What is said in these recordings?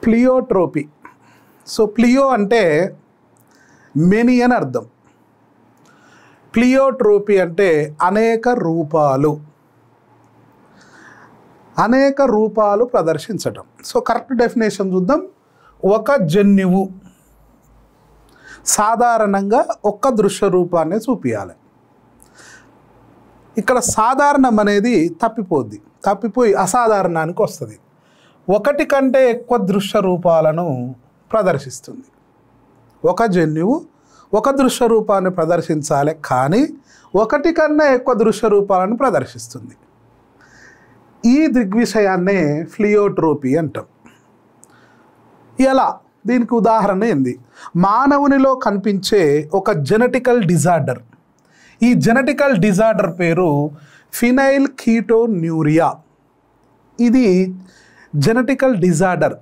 Pleiotropy. So ప్లియో అంటే many అని అర్థం. ప్లియోట్రోపీ అంటే అనేక రూపాలు, అనేక రూపాలు ప్రదర్శించటం. సో కరెక్ట్ డెఫినేషన్ చూద్దాం. ఒక జన్యువు సాధారణంగా ఒక్క దృశ్య రూపాన్ని చూపించాలి. ఇక్కడ సాధారణం అనేది తప్పిపోయి అసాధారణానికి వస్తుంది. ఒకటి కంటే ఎక్కువ దృశ్య రూపాలను ప్రదర్శిస్తుంది. ఒక జన్యువు ఒక దృశ్య రూపాన్ని ప్రదర్శించాలి, కానీ ఒకటి కన్నా ఎక్కువ దృశ్య రూపాలను ప్రదర్శిస్తుంది. ఈ దృగ్విషయాన్నే ప్లియోట్రోపీ అంటాం. ఎలా? దీనికి ఉదాహరణ ఏంది? మానవునిలో కనిపించే ఒక జెనెటికల్ డిజార్డర్. ఈ జెనెటికల్ డిజార్డర్ పేరు ఫినైల్ కీటోన్యూరియా. ఇది జెనెటికల్ డిజార్డర్,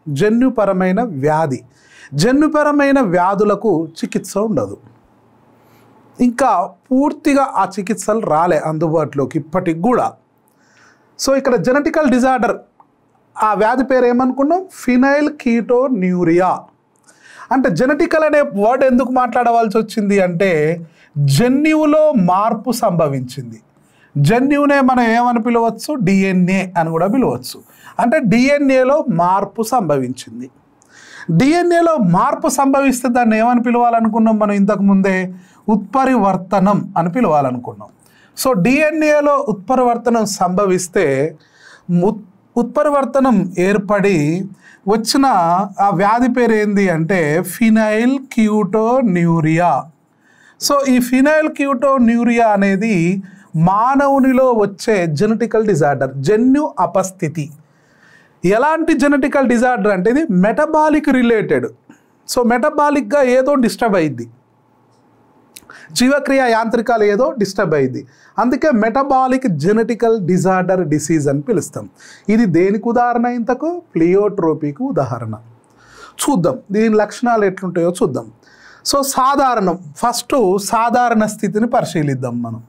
జన్యుపరమైన వ్యాధి. జన్యుపరమైన వ్యాధులకు చికిత్స ఉండదు, ఇంకా పూర్తిగా ఆ చికిత్సలు రాలే అందుబాటులోకి ఇప్పటికి కూడా. సో ఇక్కడ జెనెటికల్ డిజార్డర్, ఆ వ్యాధి పేరు ఏమనుకున్నాం? Phenylketonuria. అంటే జెనెటికల్ అనే వర్డ్ ఎందుకు మాట్లాడవలసి వచ్చింది అంటే జన్యువులో మార్పు సంభవించింది. జన్యువునే మనం ఏమని పిలవచ్చు? డిఎన్ఏ అని కూడా పిలవచ్చు. అంటే డిఎన్ఏలో మార్పు సంభవించింది. డిఎన్ఏలో మార్పు సంభవిస్తే దాన్ని ఏమని పిలవాలనుకున్నాం మనం ఇంతకుముందే? ఉత్పరివర్తనం అని పిలవాలనుకున్నాం. సో డిఎన్ఏలో ఉత్పరివర్తనం సంభవిస్తే ఉత్పరివర్తనం ఏర్పడి వచ్చిన ఆ వ్యాధి పేరు ఏంది అంటే ఫినైల్ కీటోన్యూరియా. సో ఈ ఫినైల్ కీటోన్యూరియా అనేది మానవునిలో వచ్చే జెనెటికల్ డిజార్డర్, జన్యు అపస్థితి. ఎలాంటి జెనెటికల్ డిజార్డర్ అంటే ఇది మెటబాలిక్ రిలేటెడ్. సో మెటబాలిక్గా ఏదో డిస్టర్బ్ అయ్యిద్ది, జీవక్రియ యాంత్రికాలు ఏదో డిస్టర్బ్ అయ్యింది. అందుకే మెటబాలిక్ జెనెటికల్ డిజార్డర్ డిసీజ్ అని పిలుస్తాం. ఇది దేనికి ఉదాహరణ? ఇంతకు ప్లియోట్రోపీకి ఉదాహరణ. చూద్దాం దీని లక్షణాలు ఎట్లుంటాయో చూద్దాం. సో సాధారణం, ఫస్ట్ సాధారణ స్థితిని పరిశీలిద్దాం మనం.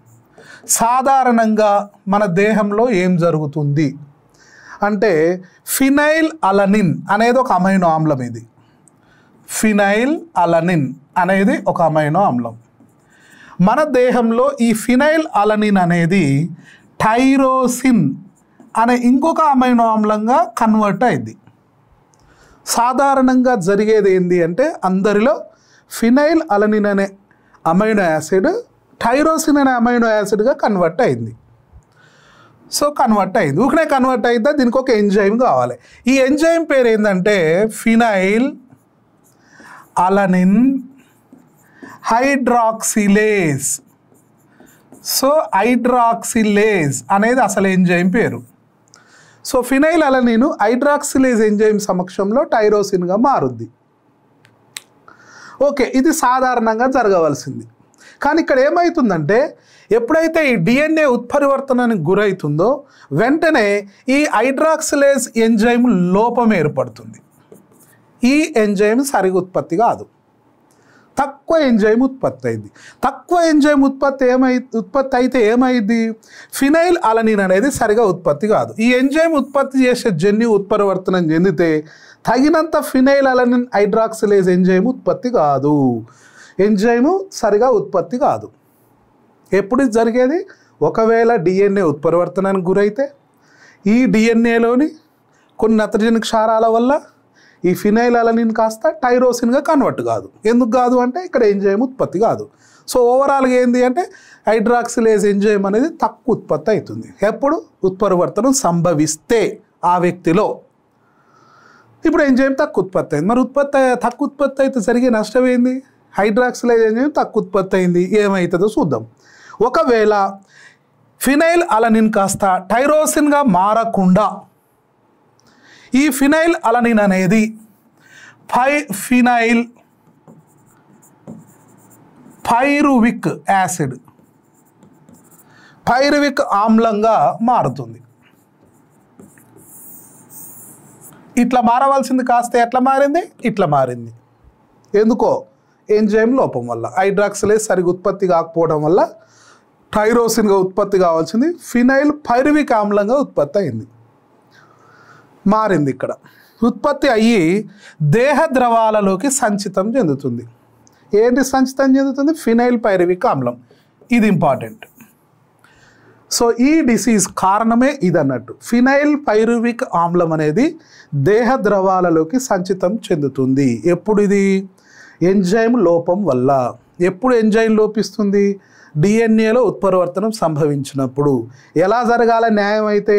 సాధారణంగా మన దేహంలో ఏం జరుగుతుంది అంటే ఫినైల్ అలనిన్ అనేది ఒక అమైనో ఆమ్లం. ఇది ఫినైల్ అలనిన్ అనేది ఒక అమైనో ఆమ్లం. మన దేహంలో ఈ ఫినైల్ అలనిన్ అనేది టైరోసిన్ అనే ఇంకొక అమైనో ఆమ్లంగా కన్వర్ట్ అయింది. సాధారణంగా జరిగేది ఏంటి అంటే అందరిలో ఫినైల్ అలనిన్ అనే అమైనో యాసిడ్ టైరోసిన్ అనే అమైనో యాసిడ్గా కన్వర్ట్ అయింది. సో కన్వర్ట్ అయింది. ఊరికనే కన్వర్ట్ అయితే దీనికి ఒక ఎంజైమ్ కావాలి. ఈ ఎంజైమ్ పేరు ఏంటంటే phenyl alanine hydroxylase. So hydroxylase అనేది అసలు ఎంజైమ్ పేరు. So phenyl alanine hydroxylase enzyme సమక్షంలో టైరోసిన్గా మారుద్ది. ఓకే, ఇది సాధారణంగా జరగవలసింది. కానీ ఇక్కడ ఏమవుతుందంటే ఎప్పుడైతే ఈ డిఎన్ఏ ఉత్పరివర్తనానికి గురవుతుందో వెంటనే ఈ హైడ్రాక్సిలేజ్ ఎంజైమ్ లోపం ఏర్పడుతుంది. ఈ ఎంజైమ్ సరిగా ఉత్పత్తి కాదు, తక్కువ ఎంజైమ్ ఉత్పత్తి అయింది. తక్కువ ఎంజైమ్ ఉత్పత్తి అయితే ఏమైంది? ఫినైల్ అలనిన్ అనేది సరిగా ఉత్పత్తి కాదు. ఈ ఎంజైమ్ ఉత్పత్తి చేసే జన్యు ఉత్పరివర్తనం చెందితే తగినంత ఫినైల్ అలనిన్ హైడ్రాక్సిలేజ్ ఎంజైమ్ ఉత్పత్తి కాదు. ఎంజైము సరిగా ఉత్పత్తి కాదు. ఎప్పుడు జరిగేది? ఒకవేళ డిఎన్ఏ ఉత్పరివర్తనానికి గురైతే ఈ డిఎన్ఏలోని కొన్ని నత్రజని క్షారాల వల్ల ఈ ఫినైల్ అలనిన్ కాస్త టైరోసిన్గా కన్వర్ట్ కాదు. ఎందుకు కాదు అంటే ఇక్కడ ఎంజైమ్ ఉత్పత్తి కాదు. సో ఓవరాల్గా ఏంటి అంటే హైడ్రాక్సిలేజ్ ఎంజైమ్ అనేది తక్కువ ఉత్పత్తి అవుతుంది. ఎప్పుడు? ఉత్పరివర్తనం సంభవిస్తే ఆ వ్యక్తిలో. ఇప్పుడు ఎంజైమ్ తక్కువ ఉత్పత్తి అయింది. మరి తక్కువ ఉత్పత్తి అయితే జరిగే నష్టం ఏంది? హైడ్రాక్సిలేజ్ ఎంజైమ్ తక్కువ ఉత్పత్తి అయింది, ఏమవుతుందో చూద్దాం. ఒకవేళ ఫినైల్ అలనిన్ కాస్త టైరోసిన్గా మారకుండా ఈ ఫినైల్ అలనిన్ అనేది ఫినైల్ పైరువిక్ యాసిడ్, పైరువిక్ ఆమ్లంగా మారుతుంది. ఇట్లా మారవలసింది కాస్త ఎట్లా మారింది? ఇట్లా మారింది. ఎందుకో? ఎంజైమ్ లోపం వల్ల. హైడ్రాక్సిలేజ్ సరిగా ఉత్పత్తి కాకపోవడం వల్ల టైరోసిన్గా ఉత్పత్తి కావాల్సింది ఫినైల్ పైరువిక్ ఆమ్లంగా ఉత్పత్తి అయింది, మారింది ఇక్కడ. ఉత్పత్తి అయ్యి దేహ ద్రవాలలోకి సంచితం చెందుతుంది. ఏంటి సంచితం చెందుతుంది? ఫినైల్ పైరువిక్ ఆమ్లం. ఇది ఇంపార్టెంట్. సో ఈ డిసీజ్ కారణమే ఇది అన్నట్టు. ఫినైల్ పైరువిక్ ఆమ్లం అనేది దేహ ద్రవాలలోకి సంచితం చెందుతుంది. ఎప్పుడు ఇది? ఎంజైమ్ లోపం వల్ల. ఎప్పుడు ఎంజైమ్ లోపిస్తుంది? డిఎన్ఏలో ఉత్పరివర్తనం సంభవించినప్పుడు. ఎలా జరగాల న్యాయం అయితే?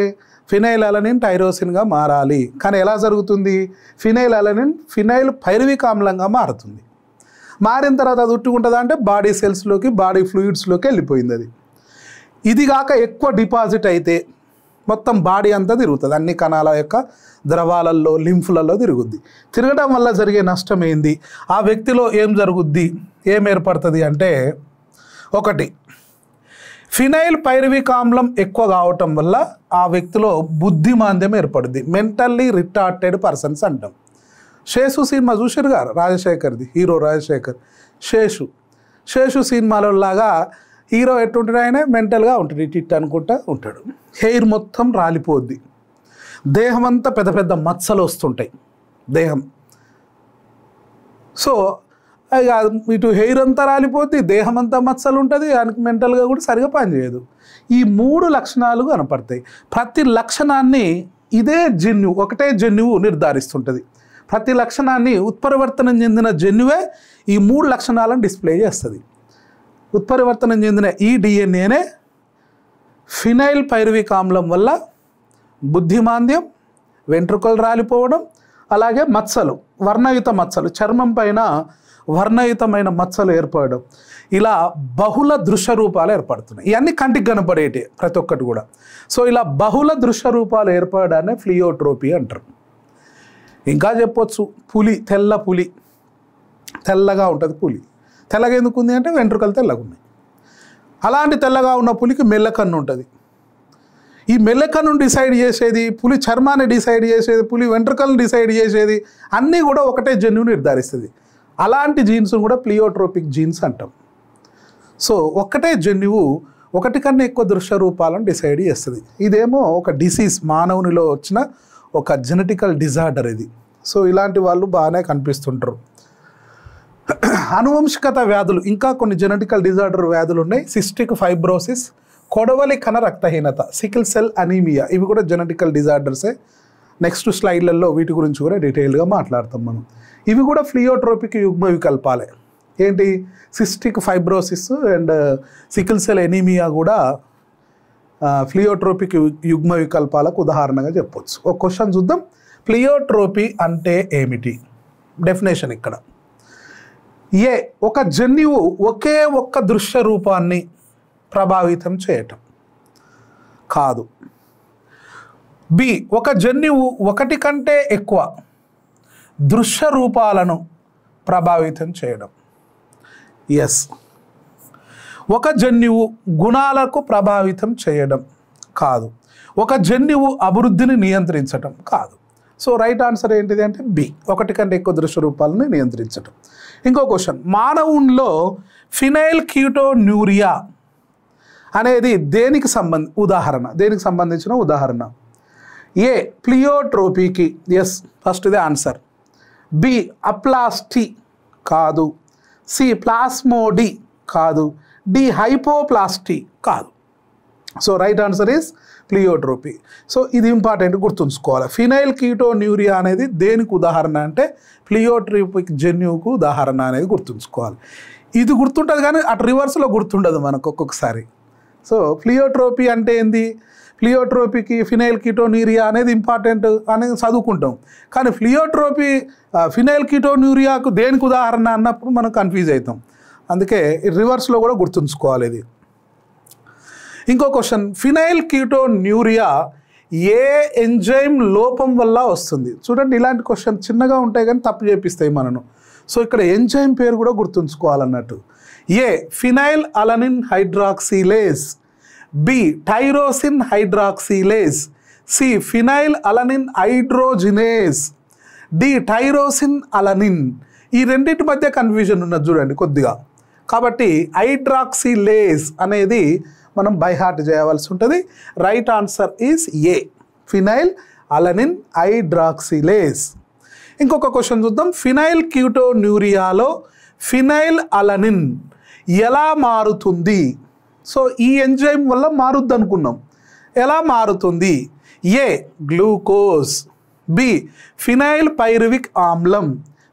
ఫినైల్ అలనిన్ టైరోసిన్గా మారాలి. కానీ ఎలా జరుగుతుంది? ఫినైల్ అలనిన్ ఫినైల్ పైరువిక్ ఆమ్లంగా మారుతుంది. మారిన తర్వాత అది ఉట్టుకుంటుందా అంటే బాడీ సెల్స్లోకి, బాడీ ఫ్లూయిడ్స్లోకి వెళ్ళిపోయింది అది. ఇది కాక ఎక్కువ డిపాజిట్ అయితే మొత్తం బాడీ అంతా తిరుగుతుంది. అన్ని కణాల యొక్క ద్రవాలలో, లింఫ్లలో తిరుగుద్ది. తిరగడం వల్ల జరిగే నష్టం ఏంది? ఆ వ్యక్తిలో ఏం జరుగుద్ది, ఏం ఏర్పడుతుంది అంటే, ఒకటి, ఫినైల్ పైరువిక్ ఆమ్లం ఎక్కువ కావటం వల్ల ఆ వ్యక్తిలో బుద్ధిమాంద్యం ఏర్పడుద్ది. మెంటల్లీ రిటార్టెడ్ పర్సన్స్ అంటాం. శేషు సినిమా చూసారు గారు, రాజశేఖర్ది, హీరో రాజశేఖర్. శేషు సినిమాలో లాగా హీరో ఎట్టుంటాడు? ఆయన మెంటల్గా ఉంటాడు, ఇట్ అనుకుంటా ఉంటాడు. హెయిర్ మొత్తం రాలిపోద్ది, దేహం అంతా పెద్ద పెద్ద మచ్చలు వస్తుంటాయి దేహం. సో ఇటు హెయిర్ అంతా రాలిపోద్ది, దేహం అంతా మచ్చలు ఉంటుంది, ఆయనకు మెంటల్గా కూడా సరిగా పనిచేయదు. ఈ 3 లక్షణాలు కనపడతాయి. ప్రతి లక్షణాన్ని ఇదే జన్యువు, ఒకటే జన్యువు నిర్ధారిస్తుంటుంది. ప్రతి లక్షణాన్ని ఉత్పరివర్తనం చెందిన జన్యువే ఈ 3 లక్షణాలను డిస్ప్లే చేస్తుంది. ఉత్పరివర్తనం చెందిన ఈ డిఎన్ఏనే ఫినైల్ పైరువిక్ ఆమ్లం వల్ల బుద్ధిమాంద్యం, వెంట్రుకలు రాలిపోవడం, అలాగే మచ్చలు, వర్ణయుత మచ్చలు, చర్మం పైన వర్ణయుతమైన మచ్చలు ఏర్పడడం, ఇలా బహుళ దృశ్య రూపాలు ఏర్పడుతున్నాయి. ఇవన్నీ కంటికి కనపడేటి ప్రతి ఒక్కటి కూడా. సో ఇలా బహుళ దృశ్య రూపాలు ఏర్పడడాన్ని ఫ్లియోట్రోపీ అంటారు. ఇంకా చెప్పొచ్చు, పులి, తెల్ల పులి, తెల్లగా ఉంటుంది పులి. తెల్లగా ఎందుకు ఉంది అంటే వెంట్రుకలు తెల్లగా ఉన్నాయి. అలాంటి తెల్లగా ఉన్న పులికి మెల్లకన్ను ఉంటుంది. ఈ మెల్లకన్నును డిసైడ్ చేసేది, పులి చర్మాన్ని డిసైడ్ చేసేది, పులి వెంట్రుకలను డిసైడ్ చేసేది, అన్నీ కూడా ఒకటే జన్యువు నిర్ధారిస్తుంది. అలాంటి జీన్స్ కూడా ప్లియోట్రోపిక్ జీన్స్ అంటాం. సో ఒకటే జన్యువు ఒకటి కన్నా ఎక్కువ దృశ్య రూపాలను డిసైడ్ చేస్తుంది. ఇదేమో ఒక డిసీజ్, మానవునిలో వచ్చిన ఒక జెనెటికల్ డిజార్డర్ ఇది. సో ఇలాంటి వాళ్ళు బాగానే కనిపిస్తుంటారు. అనువంశికత వ్యాధులు, ఇంకా కొన్ని జెనెటికల్ డిజార్డర్ వ్యాధులు ఉన్నాయి. సిస్టిక్ ఫైబ్రోసిస్, కొడవలి కణ రక్తహీనత, సికిల్ సెల్ అనీమియా, ఇవి కూడా జెనెటికల్ డిజార్డర్సే. నెక్స్ట్ స్లైడ్లలో వీటి గురించి కూడా డీటెయిల్గా మాట్లాడతాం మనం. ఇవి కూడా ఫ్లియోట్రోపిక్ యుగ్మ వికల్పాలే. ఏంటి? Cystic fibrosis and sickle cell anaemia కూడా ఫ్లియోట్రోపిక్ యుగ్మ వికల్పాలకు ఉదాహరణగా చెప్పొచ్చు. ఒక క్వశ్చన్ చూద్దాం. ప్లియోట్రోపీ అంటే ఏమిటి? డెఫినేషన్ ఇక్కడ. ఏ, ఒక జన్యువు ఒకే ఒక్క దృశ్య రూపాన్ని ప్రభావితం చేయటం కాదు. బి, ఒక జన్యువు ఒకటి కంటే ఎక్కువ దృశ్య రూపాలను ప్రభావితం చేయడం. ఎస్, ఒక జన్యువు గుణాలకు ప్రభావితం చేయడం కాదు. ఒక జన్యువు అభివృద్ధిని నియంత్రించటం కాదు. సో రైట్ ఆన్సర్ ఏంటిది అంటే బి, ఒకటి కంటే ఎక్కువ దృశ్య రూపాలను నియంత్రించటం. ఇంకో క్వశ్చన్, మానవుల్లో ఫినైల్ కీటోన్యూరియా అనేది దేనికి సంబంధించిన ఉదాహరణ? ఏ, ప్లియోట్రోపీకి. ఎస్, ఫస్ట్ ఇదే ఆన్సర్. బి, అప్లాస్టీ కాదు. సి, ప్లాస్మోడి కాదు. డి, హైపోప్లాస్టీ కాదు. So right answer is pleiotropy. So ఇది ఇంపార్టెంట్, గుర్తుంచుకోవాలి. ఫినైల్ కీటోన్యూరియా అనేది దేనికి ఉదాహరణ అంటే ప్లియోట్రోపిక్ జన్యువుకు ఉదాహరణ అనేది గుర్తుంచుకోవాలి. ఇది గుర్తుంటుంది కానీ అటు రివర్స్లో గుర్తుండదు మనకు ఒక్కొక్కసారి. సో ప్లియోట్రోపీ అంటే ఏంది? ప్లియోట్రోపీకి ఫినైల్ కీటోన్యూరియా అనేది ఇంపార్టెంట్ అనేది చదువుకుంటాం. కానీ ఫినైల్ కీటోన్యూరియాకు దేనికి ఉదాహరణ అన్నప్పుడు మనం కన్ఫ్యూజ్ అవుతాం. అందుకే రివర్స్లో కూడా గుర్తుంచుకోవాలి ఇది. ఇంకో క్వశ్చన్, ఫినైల్ కీటోన్యూరియా ఏ ఎంజైమ్ లోపం వల్ల వస్తుంది? చూడండి, ఇలాంటి క్వశ్చన్ చిన్నగా ఉంటాయి కానీ తప్పు చేపిస్తాయి మనను. సో ఇక్కడ ఎంజైమ్ పేరు కూడా గుర్తుంచుకోవాలన్నట్టు. A, phenylalanine hydroxylase. B, tyrosine hydroxylase. C, phenylalanine hydrogenase. D, tyrosine alanine. ఈ రెండింటి మధ్య కన్ఫ్యూజన్ ఉన్నది చూడండి కొద్దిగా. కాబట్టి హైడ్రాక్సిలేజ్ అనేది మనం బై హార్ట్ చేయవలసి ఉంటుంది. Right answer is a, phenyl alanine hydroxylase. ఇంకొక క్వశ్చన్ చూద్దాం. ఫినైల్ క్యూటోన్యూరియాలో ఫినైల్ అలనిన్ ఎలా మారుతుంది? సో ఈ ఎంజైమ్ వల్ల మారుద్ది అనుకున్నాం. ఎలా మారుతుంది? ఏ గ్లూకోజ్, బి ఫినైల్ పైరువిక్ ఆమ్లం,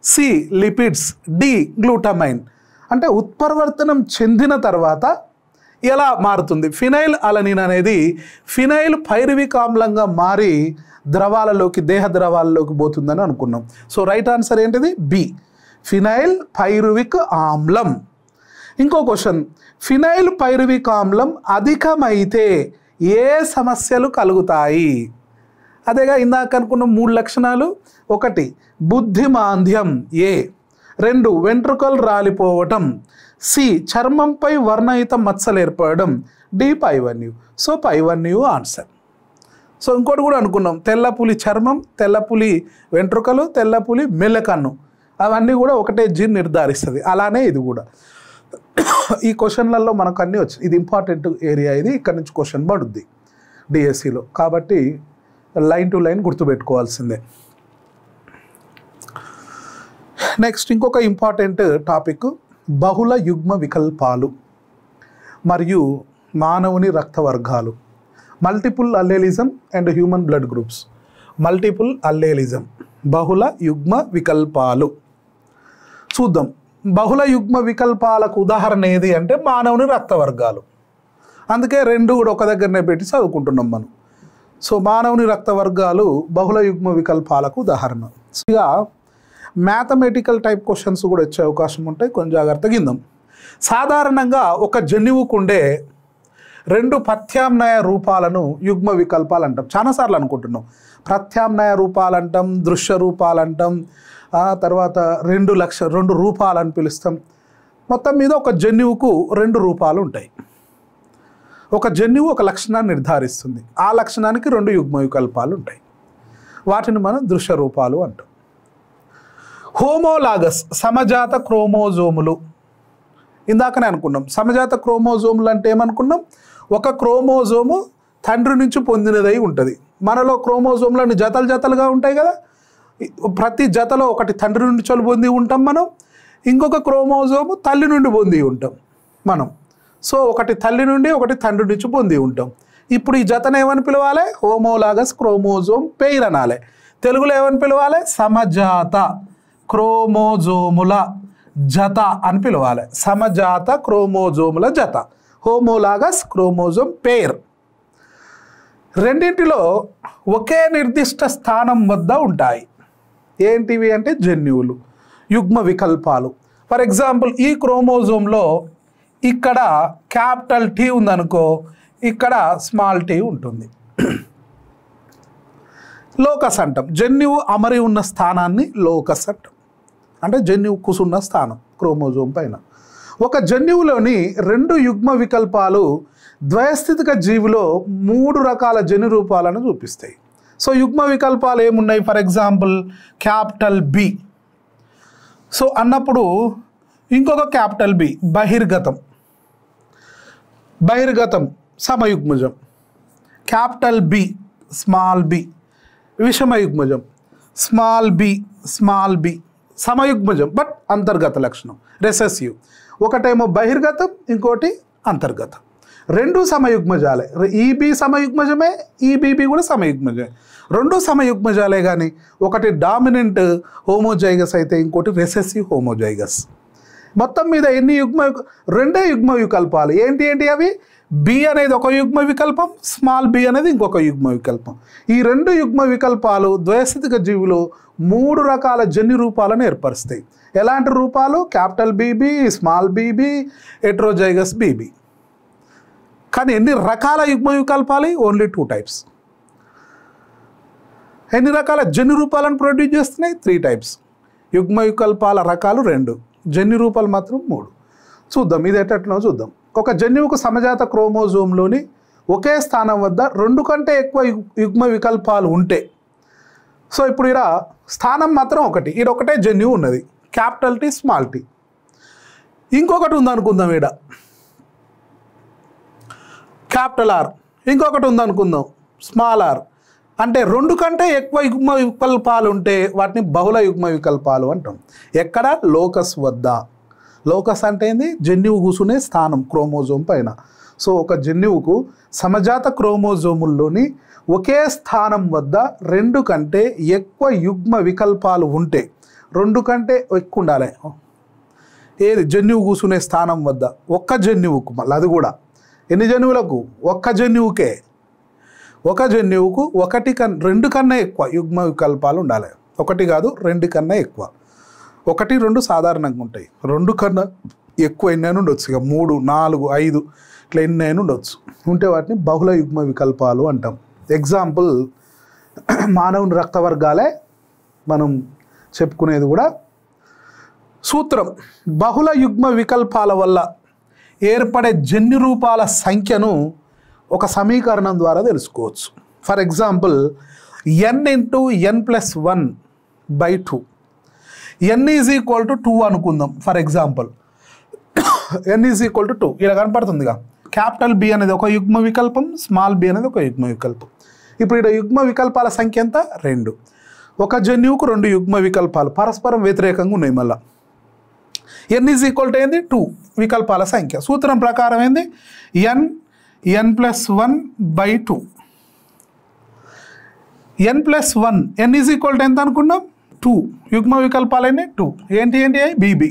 సి లిపిడ్స్, డి గ్లూటమైన్. అంటే ఉత్పరివర్తనం చెందిన తర్వాత ఎలా మారుతుంది? ఫినైల్ అలనిన్ అనేది ఫినైల్ పైరువిక్ ఆమ్లంగా మారి ద్రవాలలోకి, దేహ ద్రవాలలోకి పోతుందని అనుకున్నాం. సో రైట్ ఆన్సర్ ఏంటిది? బి ఫినైల్ పైరువిక్ ఆమ్లం. ఇంకో క్వశ్చన్, ఫినైల్ పైరువిక్ ఆమ్లం అధికమైతే ఏ సమస్యలు కలుగుతాయి? అదేగా ఇందాక అనుకున్న 3 లక్షణాలు. 1 బుద్ధిమాంద్యం, ఏ. 2 వెంట్రుకలు రాలిపోవటం, సి చర్మంపై వర్ణయుత మచ్చలు ఏర్పడడం, డి పైవన్యు. సో పైవన్యు ఆన్సర్. సో ఇంకోటి కూడా అనుకున్నాం, తెల్లపులి చర్మం, తెల్లపులి వెంట్రుకలు, తెల్లపులి మెల్లకన్ను, అవన్నీ కూడా ఒకటే జీన్ నిర్ధారిస్తుంది. అలానే ఇది కూడా. ఈ క్వశ్చన్లలో మనకు అన్నీ వచ్చాయి. ఇది ఇంపార్టెంట్ ఏరియా, ఇది ఇక్కడ నుంచి క్వశ్చన్ పడుద్ది డిఎస్సిలో. కాబట్టి లైన్ టు లైన్ గుర్తుపెట్టుకోవాల్సిందే. నెక్స్ట్ ఇంకొక ఇంపార్టెంట్ టాపిక్, బహుళ యుగ్మ వికల్పాలు మరియు మానవుని రక్త వర్గాలు. Multiple allelism and human blood groups. Multiple allelism, బహుళ యుగ్మ వికల్పాలు. చూద్దాం. బహుళ యుగ్మ వికల్పాలకు ఉదాహరణ ఏది అంటే మానవుని రక్త వర్గాలు. అందుకే 2 కూడా ఒక దగ్గరనే పెట్టి చదువుకుంటున్నాం మనం. సో మానవుని రక్త వర్గాలు బహుళ యుగ్మ వికల్పాలకు ఉదాహరణ. ఇక మ్యాథమెటికల్ టైప్ క్వశ్చన్స్ కూడా వచ్చే అవకాశం ఉంటాయి, కొంచెం జాగ్రత్తగా విందాం. సాధారణంగా ఒక జన్యువుకు ఉండే 2 ప్రత్యామ్నాయ రూపాలను యుగ్మ వికల్పాలు అంటాం. చాలాసార్లు అనుకుంటున్నాం. ప్రత్యామ్నాయ రూపాలు అంటాం, దృశ్య రూపాలు అంటాం, తర్వాత 2 రూపాలని పిలుస్తాం. మొత్తం మీద ఒక జన్యువుకు 2 రూపాలు ఉంటాయి. ఒక జన్యువు ఒక లక్షణాన్ని నిర్ధారిస్తుంది. ఆ లక్షణానికి 2 యుగ్మ వికల్పాలు ఉంటాయి. వాటిని మనం దృశ్య రూపాలు అంటాం. హోమోలాగస్ సమజాత క్రోమోజోములు. ఇందాకనే అనుకున్నాం. సమజాత క్రోమోజోములు అంటే ఏమనుకున్నాం? ఒక క్రోమోజోము తండ్రి నుంచి పొందినదై ఉంటుంది. మనలో క్రోమోజోములన్నీ జతలుగా ఉంటాయి కదా. ప్రతి జతలో ఒకటి తండ్రి నుండి పొంది ఉంటాం మనం, ఇంకొక క్రోమోజోము తల్లి నుండి పొంది ఉంటాం మనం. సో ఒకటి తల్లి నుండి ఒకటి తండ్రి నుంచి పొంది ఉంటాం. ఇప్పుడు ఈ జతను ఏమని పిలవాలి? హోమోలాగస్ క్రోమోజోమ్ పెయిర్ అనాలి. తెలుగులో ఏమని పిలవాలి? సమజాత క్రోమోజోముల జత అని పిలవాలి. సమజాత క్రోమోజోముల జత, హోమోలాగస్ క్రోమోజోమ్ పెయిర్. రెండింటిలో ఒకే నిర్దిష్ట స్థానం వద్ద ఉంటాయి. ఏంటివి అంటే జన్యువులు, యుగ్మ వికల్పాలు. ఫర్ ఎగ్జాంపుల్ ఈ క్రోమోజోమ్లో ఇక్కడ క్యాపిటల్ టీ ఉందనుకో, ఇక్కడ స్మాల్ టీ ఉంటుంది. లోకస్ అంటాం. జన్యువు అమరి ఉన్న స్థానాన్ని లోకస్ అంటాం. అంటే జన్యువు కూసున్న స్థానం క్రోమోజోమ్ పైన. ఒక జన్యువులోని 2 యుగ్మ వికల్పాలు ద్వయస్థితిక జీవిలో 3 రకాల జన్యు రూపాలను చూపిస్తాయి. సో యుగ్మ వికల్పాలు ఏమున్నాయి? For example capital B. So అన్నప్పుడు ఇంకొక క్యాపిటల్ బి బహిర్గతం. బహిర్గతం సమయుగ్మజం. క్యాపిటల్ బి స్మాల్ బి విషమయుగ్మజం. స్మాల్ బి సమయుగ్మజం బట్ అంతర్గత లక్షణం, రెసెసివ్. ఒకటేమో బహిర్గతం, ఇంకోటి అంతర్గతం. 2 సమయుగ్మజాలే. ఈబి సమయుగ్మజమే, ఈబీబీ కూడా సమయుగ్మజమే. 2 సమయుగ్మజాలే కానీ ఒకటి డామినెంట్ హోమోజైగస్ అయితే ఇంకోటి రెసెసివ్ హోమోజైగస్. మొత్తం మీద ఎన్ని 2 యుగ్మ వికల్పాలు. ఏంటి అవి? బి అనేది ఒక యుగ్మ వికల్పం, స్మాల్ బి అనేది ఇంకొక యుగ్మ వికల్పం. ఈ 2 యుగ్మ వికల్పాలు ద్వయస్థితిక జీవులు 3 రకాల జన్యు రూపాలను ఏర్పరుస్తాయి. ఎలాంటి రూపాలు? Capital B B, small B B, heterozygous B B. కానీ ఎన్ని రకాల యుగ్మ వికల్పాలు? Only 2 types. ఎన్ని రకాల జన్యు రూపాలను ప్రొడ్యూస్ చేస్తున్నాయి? 3 టైప్స్. యుగ్మ వికల్పాల రకాలు 2, జన్యు రూపాలు మాత్రం 3. చూద్దాం ఇది ఎట్లనో చూద్దాం. ఒక జన్యువుకు సమజాత క్రోమోజోమ్లోని ఒకే స్థానం వద్ద 2 కంటే ఎక్కువ యుగ్మ వికల్పాలు ఉంటే, సో ఇప్పుడు ఇక్కడ స్థానం మాత్రం ఒకటి, ఇక్కడ ఒకటే జన్యువు ఉన్నది, క్యాపిటల్ టీ స్మాల్ టీ. ఇంకొకటి ఉందనుకుందాం, ఇక్కడ క్యాపిటల్ ఆర్, ఇంకొకటి ఉందనుకుందాం స్మాల్ ఆర్, అంటే 2 కంటే ఎక్కువ యుగ్మ వికల్పాలు ఉంటే వాటిని బహుళ యుగ్మ వికల్పాలు అంటాం. ఎక్కడ? లోకస్ వద్ద. లోకస్ అంటే ఏంది? జన్యువు కూర్చునే స్థానం క్రోమోజోమ్ పైన. సో ఒక జన్యువుకు సమజాత క్రోమోజోముల్లోని ఒకే స్థానం వద్ద 2 కంటే ఎక్కువ యుగ్మ వికల్పాలు ఉంటే, 2 కంటే ఎక్కువ ఉండాలి. ఏది? జన్యువు కూర్చునే స్థానం వద్ద ఒక్క జన్యువుకు, మళ్ళీ అది కూడా ఎన్ని జన్యువులకు? ఒక్క జన్యువుకే. ఒక జన్యువుకు 2 కన్నా ఎక్కువ యుగ్మ వికల్పాలు ఉండాలి. 1 కాదు, 2 కన్నా ఎక్కువ. 1, 2 సాధారణంగా ఉంటాయి. 2 కన్నా ఎక్కువ ఎన్నైనా ఉండొచ్చు. ఇక 3, 4, 5 ఇట్లా ఎన్నైనా ఉండొచ్చు. ఉంటే వాటిని బహుళ యుగ్మ వికల్పాలు అంటాం. ఎగ్జాంపుల్ మానవుని రక్తవర్గాలే మనం చెప్పుకునేది కూడా. సూత్రం: బహుళ యుగ్మ వికల్పాల వల్ల ఏర్పడే జన్యు రూపాల సంఖ్యను ఒక సమీకరణం ద్వారా తెలుసుకోవచ్చు. For example n × n+1/2. n = 2 అనుకుందాం. ఫర్ ఎగ్జాంపుల్ n = 2 ఇలా కనపడుతుందిగా. క్యాపిటల్ B అనేది ఒక యుగ్మ వికల్పం, స్మాల్ b అనేది ఒక యుగ్మ వికల్పం. ఇప్పుడు ఇక్కడ యుగ్మ వికల్పాల సంఖ్య ఎంత? 2. ఒక జన్యువుకు 2 యుగ్మ వికల్పాలు పరస్పరం వ్యతిరేకంగా ఉన్నాయి. మళ్ళీ n = ఏంది? 2 వికల్పాల సంఖ్య. సూత్రం ప్రకారం ఏంది? n+1/2. n+1 n = ఎంత అనుకున్నాం? 2 యుగ్మ వికల్పాలైనా 2. ఏంటి BB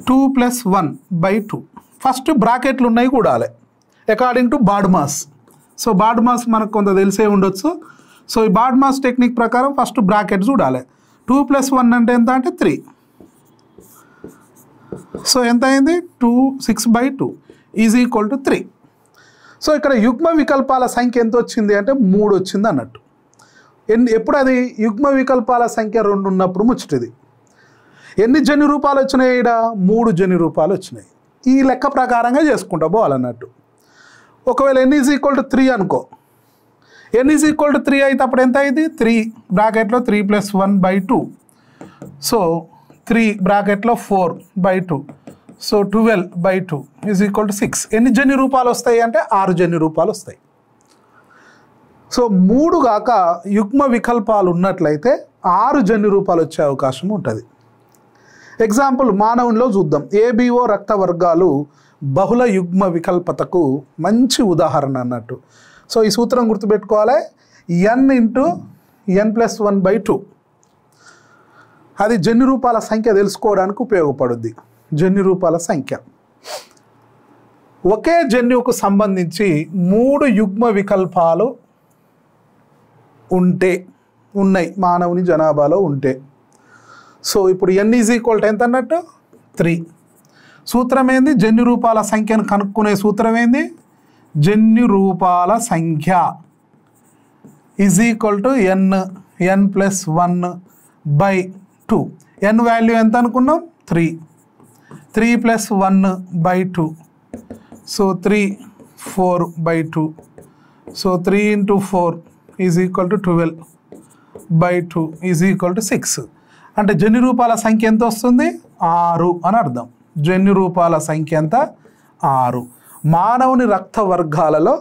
2 + 1/2. ఫస్ట్ బ్రాకెట్లు ఉన్నాయి కూడాలి according to BODMAS. So BODMAS మనకు కొంత తెలిసే ఉండొచ్చు. సో ఈ బాడ్మాస్ టెక్నిక్ ప్రకారం ఫస్ట్ బ్రాకెట్ చూడాలి. 2 + 1 అంటే ఎంత? అంటే 3. సో ఎంత అయింది? 6/2 = 3. సో ఇక్కడ యుగ్మ వికల్పాల సంఖ్య ఎంత వచ్చింది అంటే 3 వచ్చింది అన్నట్టు. ఎప్పుడు అది? యుగ్మ వికల్పాల సంఖ్య 2 ఉన్నప్పుడు ముచ్చటిది. ఎన్ని జన్యు రూపాలు వచ్చినాయి? ఇక్కడ 3 జన్యు రూపాలు వచ్చినాయి. ఈ లెక్క ప్రకారంగా చేసుకుంటా పోవాలన్నట్టు. ఒకవేళ n = 3 అనుకో. n = 3 అయితే అప్పుడు ఎంత అయింది? 3 బ్రాకెట్లో 3 + 1/2. సో 3 బ్రాకెట్లో 4/2. సో 12/2 = 6. ఎన్ని జన్యు రూపాలు వస్తాయి అంటే 6 జన్యు రూపాలు వస్తాయి. సో 3 గాక యుగ్మ వికల్పాలు ఉన్నట్లయితే 6 జన్యు రూపాలు వచ్చే అవకాశం ఉంటుంది. ఎగ్జాంపుల్ మానవునిలో చూద్దాం. ABO రక్త వర్గాలు బహుళ యుగ్మ వికల్పతకు మంచి ఉదాహరణ అన్నట్టు. సో ఈ సూత్రం గుర్తుపెట్టుకోవాలి. n × n+1/2. అది జన్యు రూపాల సంఖ్య తెలుసుకోవడానికి ఉపయోగపడుద్ది. జన్యు రూపాల సంఖ్య. ఒకే జన్యువుకు సంబంధించి 3 యుగ్మ వికల్పాలు ఉన్నాయి మానవుని జనాభాలో ఉంటే. సో ఇప్పుడు n = ఎంత అన్నట్టు? 3. సూత్రం ఏంది? జన్యు రూపాల సంఖ్యను కనుక్కునే సూత్రం ఏంది? జన్యు రూపాల సంఖ్య n n+1/2. n వాల్యూ ఎంత అనుకున్నాం? 3. 3 + 1/2. సో 3 4/2. సో 3 × 4 = 12/2 = 6. అంటే జన్యు రూపాల సంఖ్య ఎంత వస్తుంది? 6 అని అర్థం. జన్యు రూపాల సంఖ్య ఎంత? 6. మానవుని రక్త వర్గాలలో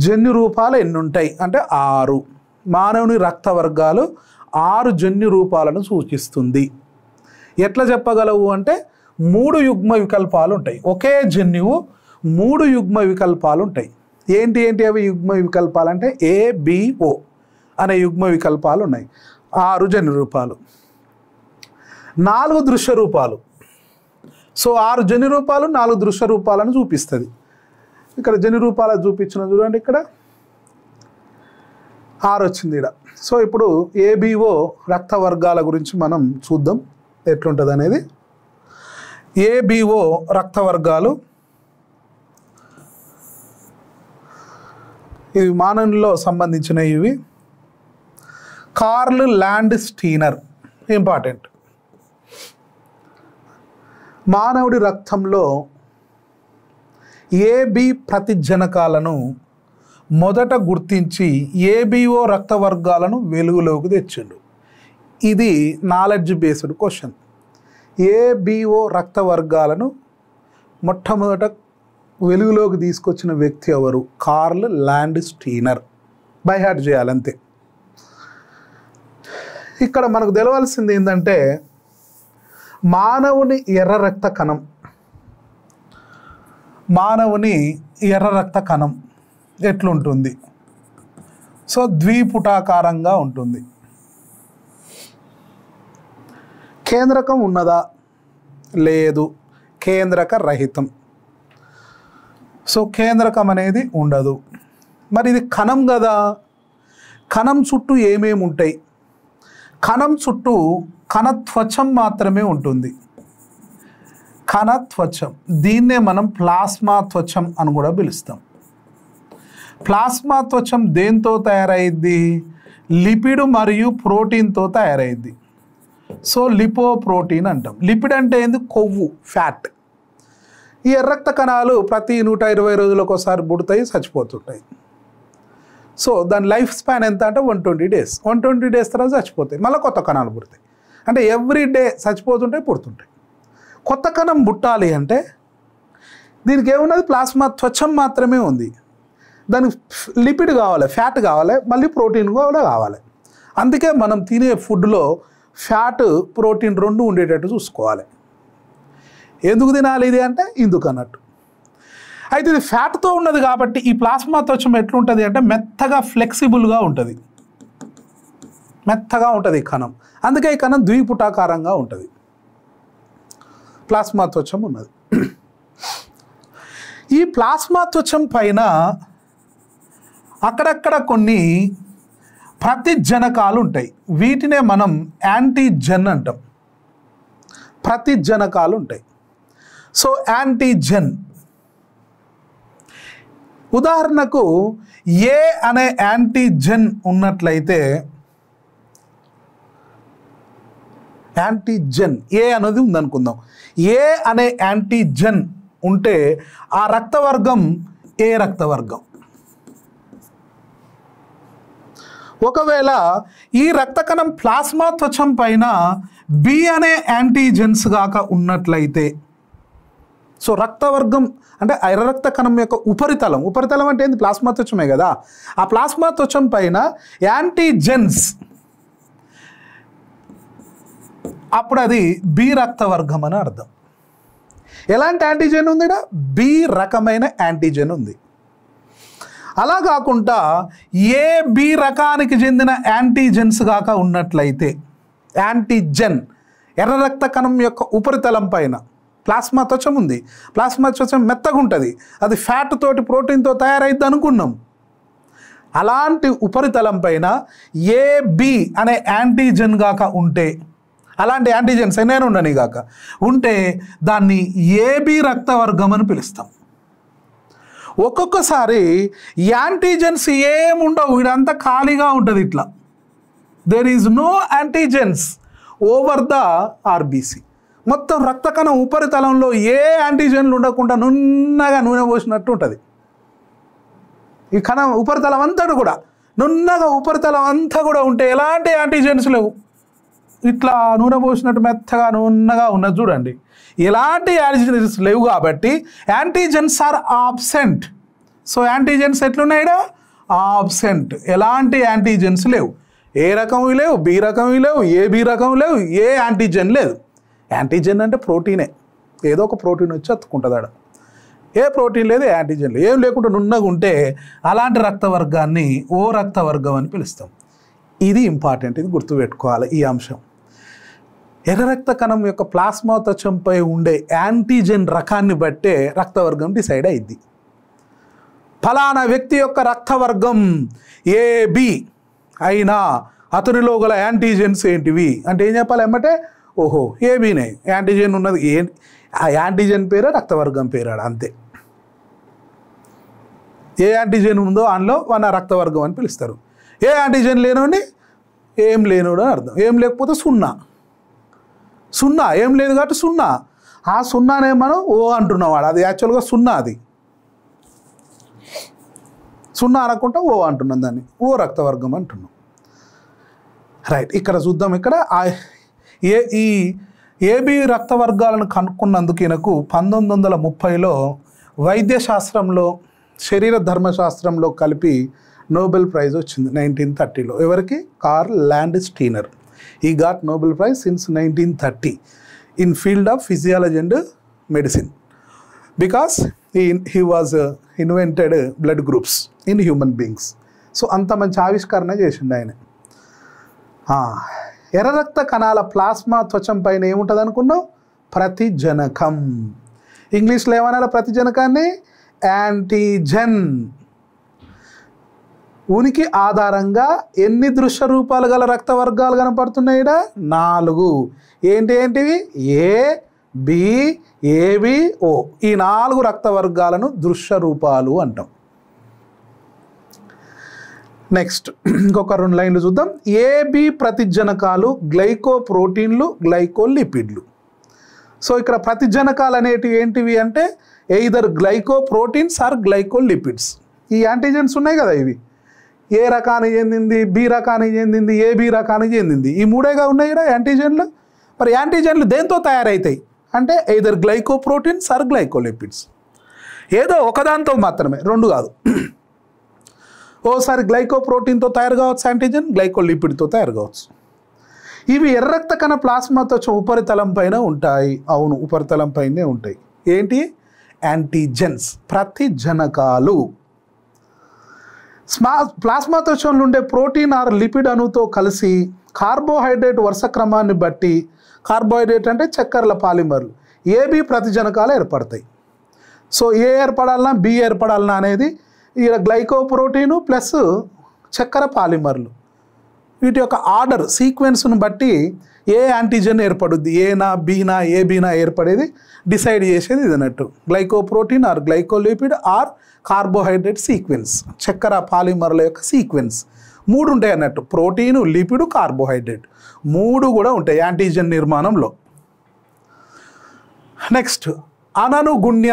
జన్యు రూపాలు ఎన్ని ఉంటాయి అంటే 6. మానవుని రక్త వర్గాలు 6 జన్యు రూపాలను సూచిస్తుంది. ఎట్లా చెప్పగలవు అంటే 3 యుగ్మ వికల్పాలు ఉంటాయి. ఒకే జన్యువు 3 యుగ్మ వికల్పాలు ఉంటాయి. ఏంటి అవి యుగ్మ వికల్పాలు అంటే ABO అనే యుగ్మ వికల్పాలు ఉన్నాయి. 6 జన్యు రూపాలు, 4 దృశ్య రూపాలు. సో 6 జన్యు రూపాలు 4 దృశ్య రూపాలను చూపిస్తుంది. ఇక్కడ జన్యు రూపాలు చూపించిన చూడండి, ఇక్కడ 6 వచ్చింది ఇక్కడ. సో ఇప్పుడు ABO రక్త వర్గాల గురించి మనం చూద్దాం ఎట్లుంటుంది అనేది. ABO రక్త వర్గాలు ఇవి మానవునిలో సంబంధించినవి. ఇవి కార్ల్ ల్యాండ్ స్టీనర్ ఇంపార్టెంట్. మానవుడి రక్తంలో AB ప్రతిజనకాలను మొదట గుర్తించి ABO రక్త వర్గాలను వెలుగులోకి తెచ్చిండు. ఇది నాలెడ్జ్ బేస్డ్ క్వశ్చన్. ABO రక్త వర్గాలను మొట్టమొదట వెలుగులోకి తీసుకొచ్చిన వ్యక్తి ఎవరు? Karl Landsteiner. By heart చేయాలి అంతే. ఇక్కడ మనకు తెలవాల్సింది ఏంటంటే మానవుని ఎర్ర రక్త కణం, మానవుని ఎర్ర రక్త కణం ఎట్లుంటుంది? సో ద్విపుటాకారంగా ఉంటుంది. కేంద్రకం ఉన్నదా? లేదు, కేంద్రక రహితం. సో కేంద్రకం అనేది ఉండదు. మరి ఇది కణం కదా, కణం చుట్టూ ఏమేమి ఉంటాయి? కణం చుట్టూ కణత్వచం మాత్రమే ఉంటుంది. కణత్వచం, దీన్నే మనం ప్లాస్మా త్వచం అని కూడా పిలుస్తాం. ప్లాస్మా త్వచం దేంతో తయారైద్ది? లిపిడ్ మరియు ప్రోటీన్తో తయారైద్ది. సో లిపోప్రోటీన్ అంటాం. లిపిడ్ అంటే ఏంది? కొవ్వు, ఫ్యాట్. ఈ ఎర్రక్త కణాలు ప్రతి 120 రోజులకు ఒకసారి పుడతాయి, చచ్చిపోతుంటాయి. సో దాని లైఫ్ స్పాన్ ఎంత అంటే 120 డేస్. 120 డేస్ తర్వాత చచ్చిపోతాయి, మళ్ళీ కొత్త కణాలు పుడతాయి. అంటే ఎవ్రీ డే చచ్చిపోతుంటాయి, పుడుతుంటాయి. కొత్త కణం పుట్టాలి అంటే దీనికి ఏమున్నది? ప్లాస్మా త్వచం మాత్రమే ఉంది. దానికి లిపిడ్ కావాలి, ఫ్యాట్ కావాలి, మళ్ళీ ప్రోటీన్ కూడా కావాలి. అందుకే మనం తినే ఫుడ్లో ఫ్యాట్, ప్రోటీన్ రెండు ఉండేటట్టు చూసుకోవాలి. ఎందుకు తినాలి ఇది అంటే ఇందుకు అన్నట్టు. అయితే ఇది ఫ్యాట్తో ఉన్నది కాబట్టి ఈ ప్లాస్మా త్వచం ఎట్లుంటుంది అంటే మెత్తగా, ఫ్లెక్సిబుల్గా ఉంటుంది, మెత్తగా ఉంటుంది ఈ కణం. అందుకే ఈ కణం ద్విపుటాకారంగా ఉంటుంది. ప్లాస్మా త్వచం ఉన్నది. ఈ ప్లాస్మా త్వచం పైన అక్కడక్కడ కొన్ని ప్రతిజనకాలు ఉంటాయి. వీటినే మనం యాంటీజెన్ అంటాం. ప్రతిజనకాలు ఉంటాయి. సో యాంటీజెన్, ఉదాహరణకు ఏ అనే యాంటీజెన్ ఉన్నట్లయితే, యాంటీజెన్ ఏ అనేది ఉందనుకుందాం. ఏ అనే యాంటీజెన్ ఉంటే ఆ రక్తవర్గం ఏ రక్తవర్గం. ఒకవేళ ఈ రక్త కణం ప్లాస్మా త్వచం పైన బి అనే యాంటీజెన్స్ గాక ఉన్నట్లయితే, సో రక్తవర్గం అంటే ఎర్ర రక్త కణం యొక్క ఉపరితలం, ఉపరితలం అంటే ఏంది? ప్లాస్మా త్వచమే కదా. ఆ ప్లాస్మా త్వచం పైన యాంటీజెన్స్, అప్పుడు అది బి రక్తవర్గం అని అర్థం. ఎలాంటి యాంటీజెన్ ఉంది? బి రకమైన యాంటీజెన్ ఉంది. అలా కాకుండా ఏ బి రకానికి చెందిన యాంటీజెన్స్ గాక ఉన్నట్లయితే, యాంటీజెన్ ఎర్ర రక్త కణం యొక్క ఉపరితలం పైన ప్లాస్మా త్వచం ఉంది. ప్లాస్మా త్వచం మెత్తగా ఉంటుంది, అది ఫ్యాట్ తోటి, ప్రోటీన్తో తయారైద్ది అనుకున్నాం. అలాంటి ఉపరితలం పైన ఏబి అనే యాంటీజెన్ గాక ఉంటే, అలాంటి యాంటీజెన్స్ ఎన్నైనా ఉండని గాక ఉంటే దాన్ని ఏబి రక్తవర్గం అని పిలుస్తాం. ఒక్కొక్కసారి యాంటీజెన్స్ ఏముండవు, ఇదంతా ఖాళీగా ఉంటుంది ఇట్లా. There is no antigens over the RBC. మొత్తం రక్త కణం ఉపరితలంలో ఏ యాంటీజెన్లు ఉండకుండా నున్నగా నూనె పోసినట్టు ఉంటుంది. ఈ కణం ఉపరితలం అంతటా కూడా నున్నగా, ఉపరితలం అంతా కూడా ఉంటే ఎలాంటి యాంటీజెన్స్ లేవు. ఇట్లా నూనె పోసినట్టు మెత్తగా నున్నగా ఉన్నది చూడండి. ఎలాంటి యాంటీజెన్స్ లేవు కాబట్టి antigens are absent. So antigens ఎట్లున్నాయిడా? ఆబ్సెంట్. ఎలాంటి యాంటీజెన్స్ లేవు. ఏ రకం లేవు, బి రకం లేవు, ఏబి రకం లేవు, ఏ యాంటీజెన్ లేదు. యాంటీజెన్ అంటే ప్రోటీనే, ఏదో ఒక ప్రోటీన్ వచ్చి అతుక్కుంటుంది ఆడ. ఏ ప్రోటీన్ లేదు, ఏ యాంటీజెన్ లేదు, ఏం లేకుండా నున్నగా ఉంటే అలాంటి రక్తవర్గాన్ని ఓ రక్తవర్గం అని పిలుస్తాం. ఇది ఇంపార్టెంట్, ఇది గుర్తుపెట్టుకోవాలి ఈ అంశం. ఎర్ర రక్త కణం యొక్క ప్లాస్మా త్వచంపై ఉండే యాంటీజెన్ రకాన్ని బట్టే రక్తవర్గం డిసైడ్ అయింది. ఫలానా వ్యక్తి యొక్క రక్తవర్గం ఏబి అయినా అతనిలో గల యాంటీజెన్స్ ఏంటివి అంటే ఏం చెప్పాలి? ఏమంటే ఓహో ఏబీనే యాంటీజెన్ ఉన్నది, ఆ యాంటీజెన్ పేరే రక్తవర్గం పేరాడు అంతే. ఏ యాంటీజెన్ ఉందో అందులో మన రక్తవర్గం అని పిలుస్తారు. ఏ యాంటీజెన్ లేనోని ఏం లేనోడు అని అర్థం. ఏం లేకపోతే సున్నా, సున్నా ఏం లేదు కాబట్టి సున్నా. ఆ సున్నానే మనం ఓ అంటున్నాం, వాడు అది యాక్చువల్గా సున్నా, అది సున్నా అనకుండా ఓ అంటున్నాం, దాన్ని ఓ రక్తవర్గం అంటున్నాం. రైట్, ఇక్కడ చూద్దాం. ఇక్కడ ఈ ఏబి రక్తవర్గాలను కనుక్కున్నందుకు ఈయనకు 1930లో వైద్యశాస్త్రంలో, శరీర ధర్మశాస్త్రంలో కలిపి నోబెల్ ప్రైజ్ వచ్చింది 1930లో. ఎవరికి? Karl Landsteiner. He got Nobel prize since 1930 in field of physiology and medicine because he was invented blood groups in human beings. So అంత మంచి ఆవిష్కరణ చేసిండు ఆయన. ఎర్ర రక్త కణాల ప్లాస్మా త్వచం పైన ఏముంటుంది అనుకున్నావు? ప్రతిజనకం. ఇంగ్లీష్లో ఏమనాలి ప్రతిజనకాన్ని? యాంటీజెన్. ఉనికి ఆధారంగా ఎన్ని దృశ్య రూపాలు గల రక్త వర్గాలు కనపడుతున్నాయి? 4. ఏంటివి? ఏ, బి, ఏబి, ఓ. ఈ 4 రక్త వర్గాలను దృశ్య రూపాలు అంటాం. నెక్స్ట్ ఇంకొక 2 లైన్లు చూద్దాం. ఏబి ప్రతిజనకాలు గ్లైకోప్రోటీన్లు, గ్లైకోలిపిడ్లు. సో ఇక్కడ ప్రతిజనకాలు అనేటివి ఏంటివి అంటే ఎయిదర్ గ్లైకోప్రోటీన్స్ ఆర్ గ్లైకోలిపిడ్స్. ఈ యాంటీజెన్స్ ఉన్నాయి కదా, ఇవి ఏ రకానికి చెందింది, బి రకానికి చెందింది, ఏబి రకానికి చెందింది. ఈ 3గా ఉన్నాయి ఇక్కడ యాంటీజెన్లు. మరి యాంటీజెన్లు దేంతో తయారవుతాయి అంటే ఎయిదర్ గ్లైకోప్రోటీన్స్ ఆర్ గ్లైకోలిపిడ్స్. ఏదో ఒకదాంతో మాత్రమే, 2 కాదు. ఓసారి గ్లైకోప్రోటీన్తో తయారు కావచ్చు యాంటీజెన్, గ్లైకోలిపిడ్తో తయారు కావచ్చు. ఇవి ఎర్ర రక్త కణ ప్లాస్మాతో ఉపరితలం పైన ఉంటాయి. అవును, ఉపరితలం పైనే ఉంటాయి. ఏంటి? యాంటీజెన్స్, ప్రతిజనకాలు. ప్లాస్మా త్వచంలో ఉండే ప్రోటీన్ ఆర్ లిపిడ్ అణువుతో కలిసి కార్బోహైడ్రేట్ వరుస క్రమాన్ని బట్టి, కార్బోహైడ్రేట్ అంటే చక్కెరల పాలిమర్లు, ఏబి ప్రతిజనకాలు ఏర్పడతాయి. సో ఏ ఏర్పడాలన్నా, బి ఏర్పడాలన్నా అనేది ఇక్కడ గ్లైకోప్రోటీను ప్లస్ చక్కెర పాలిమర్లు, వీటి యొక్క ఆర్డర్ సీక్వెన్స్ను బట్టి ఏ యాంటీజెన్ ఏర్పడుద్ది, ఏనా బీనా ఏబీనా ఏర్పడేది డిసైడ్ చేసేది ఇది అన్నట్టు. Glycoprotein or glycolipid or carbohydrate sequence, చక్కెర పాలిమర్ల యొక్క సీక్వెన్స్ 3 ఉంటాయి అన్నట్టు. ప్రోటీను, లిపిడ్, కార్బోహైడ్రేట్ 3 కూడా ఉంటాయి యాంటీజెన్ నిర్మాణంలో. నెక్స్ట్ అననుగుణ్య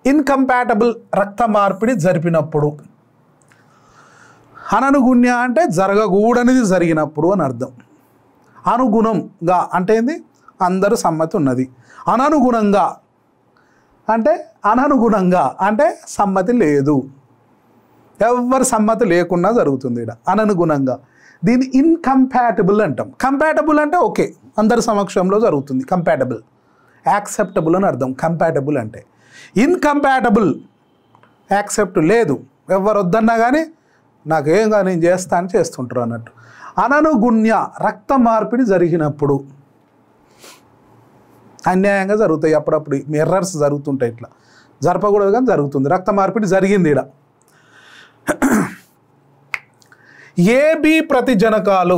ఇన్కంపాటబుల్ రక్త మార్పిడి జరిపినప్పుడు. అననుగుణ్య అంటే జరగకూడనిది జరిగినప్పుడు అని అర్థం. అనుగుణంగా అంటే ఏంది? అందరూ సమ్మతి ఉన్నది. అననుగుణంగా అంటే సమ్మతి లేదు, ఎవరి సమ్మతి లేకుండా జరుగుతుంది ఇక్కడ అననుగుణంగా. దీన్ని ఇన్కంపాటబుల్ అంటాం. కంపాటబుల్ అంటే ఓకే, అందరి సమక్షంలో జరుగుతుంది, కంపాటబుల్, యాక్సెప్టబుల్ అని అర్థం. కంపాటబుల్ అంటే ఇన్కంపాటబుల్, యాక్సెప్ట్ లేదు, ఎవరు వద్దన్నా కానీ నాకేంగా నేను చేస్తా అని చేస్తుంటారు అన్నట్టు. అననుగుణ్య రక్త మార్పిడి జరిగినప్పుడు అన్యాయంగా జరుగుతాయి, అప్పుడప్పుడు ఎర్రర్స్ జరుగుతుంటాయి, ఇట్లా జరపకూడదు కానీ జరుగుతుంది. రక్త మార్పిడి జరిగింది ఇక్కడ. ఏబి ప్రతిజనకాలు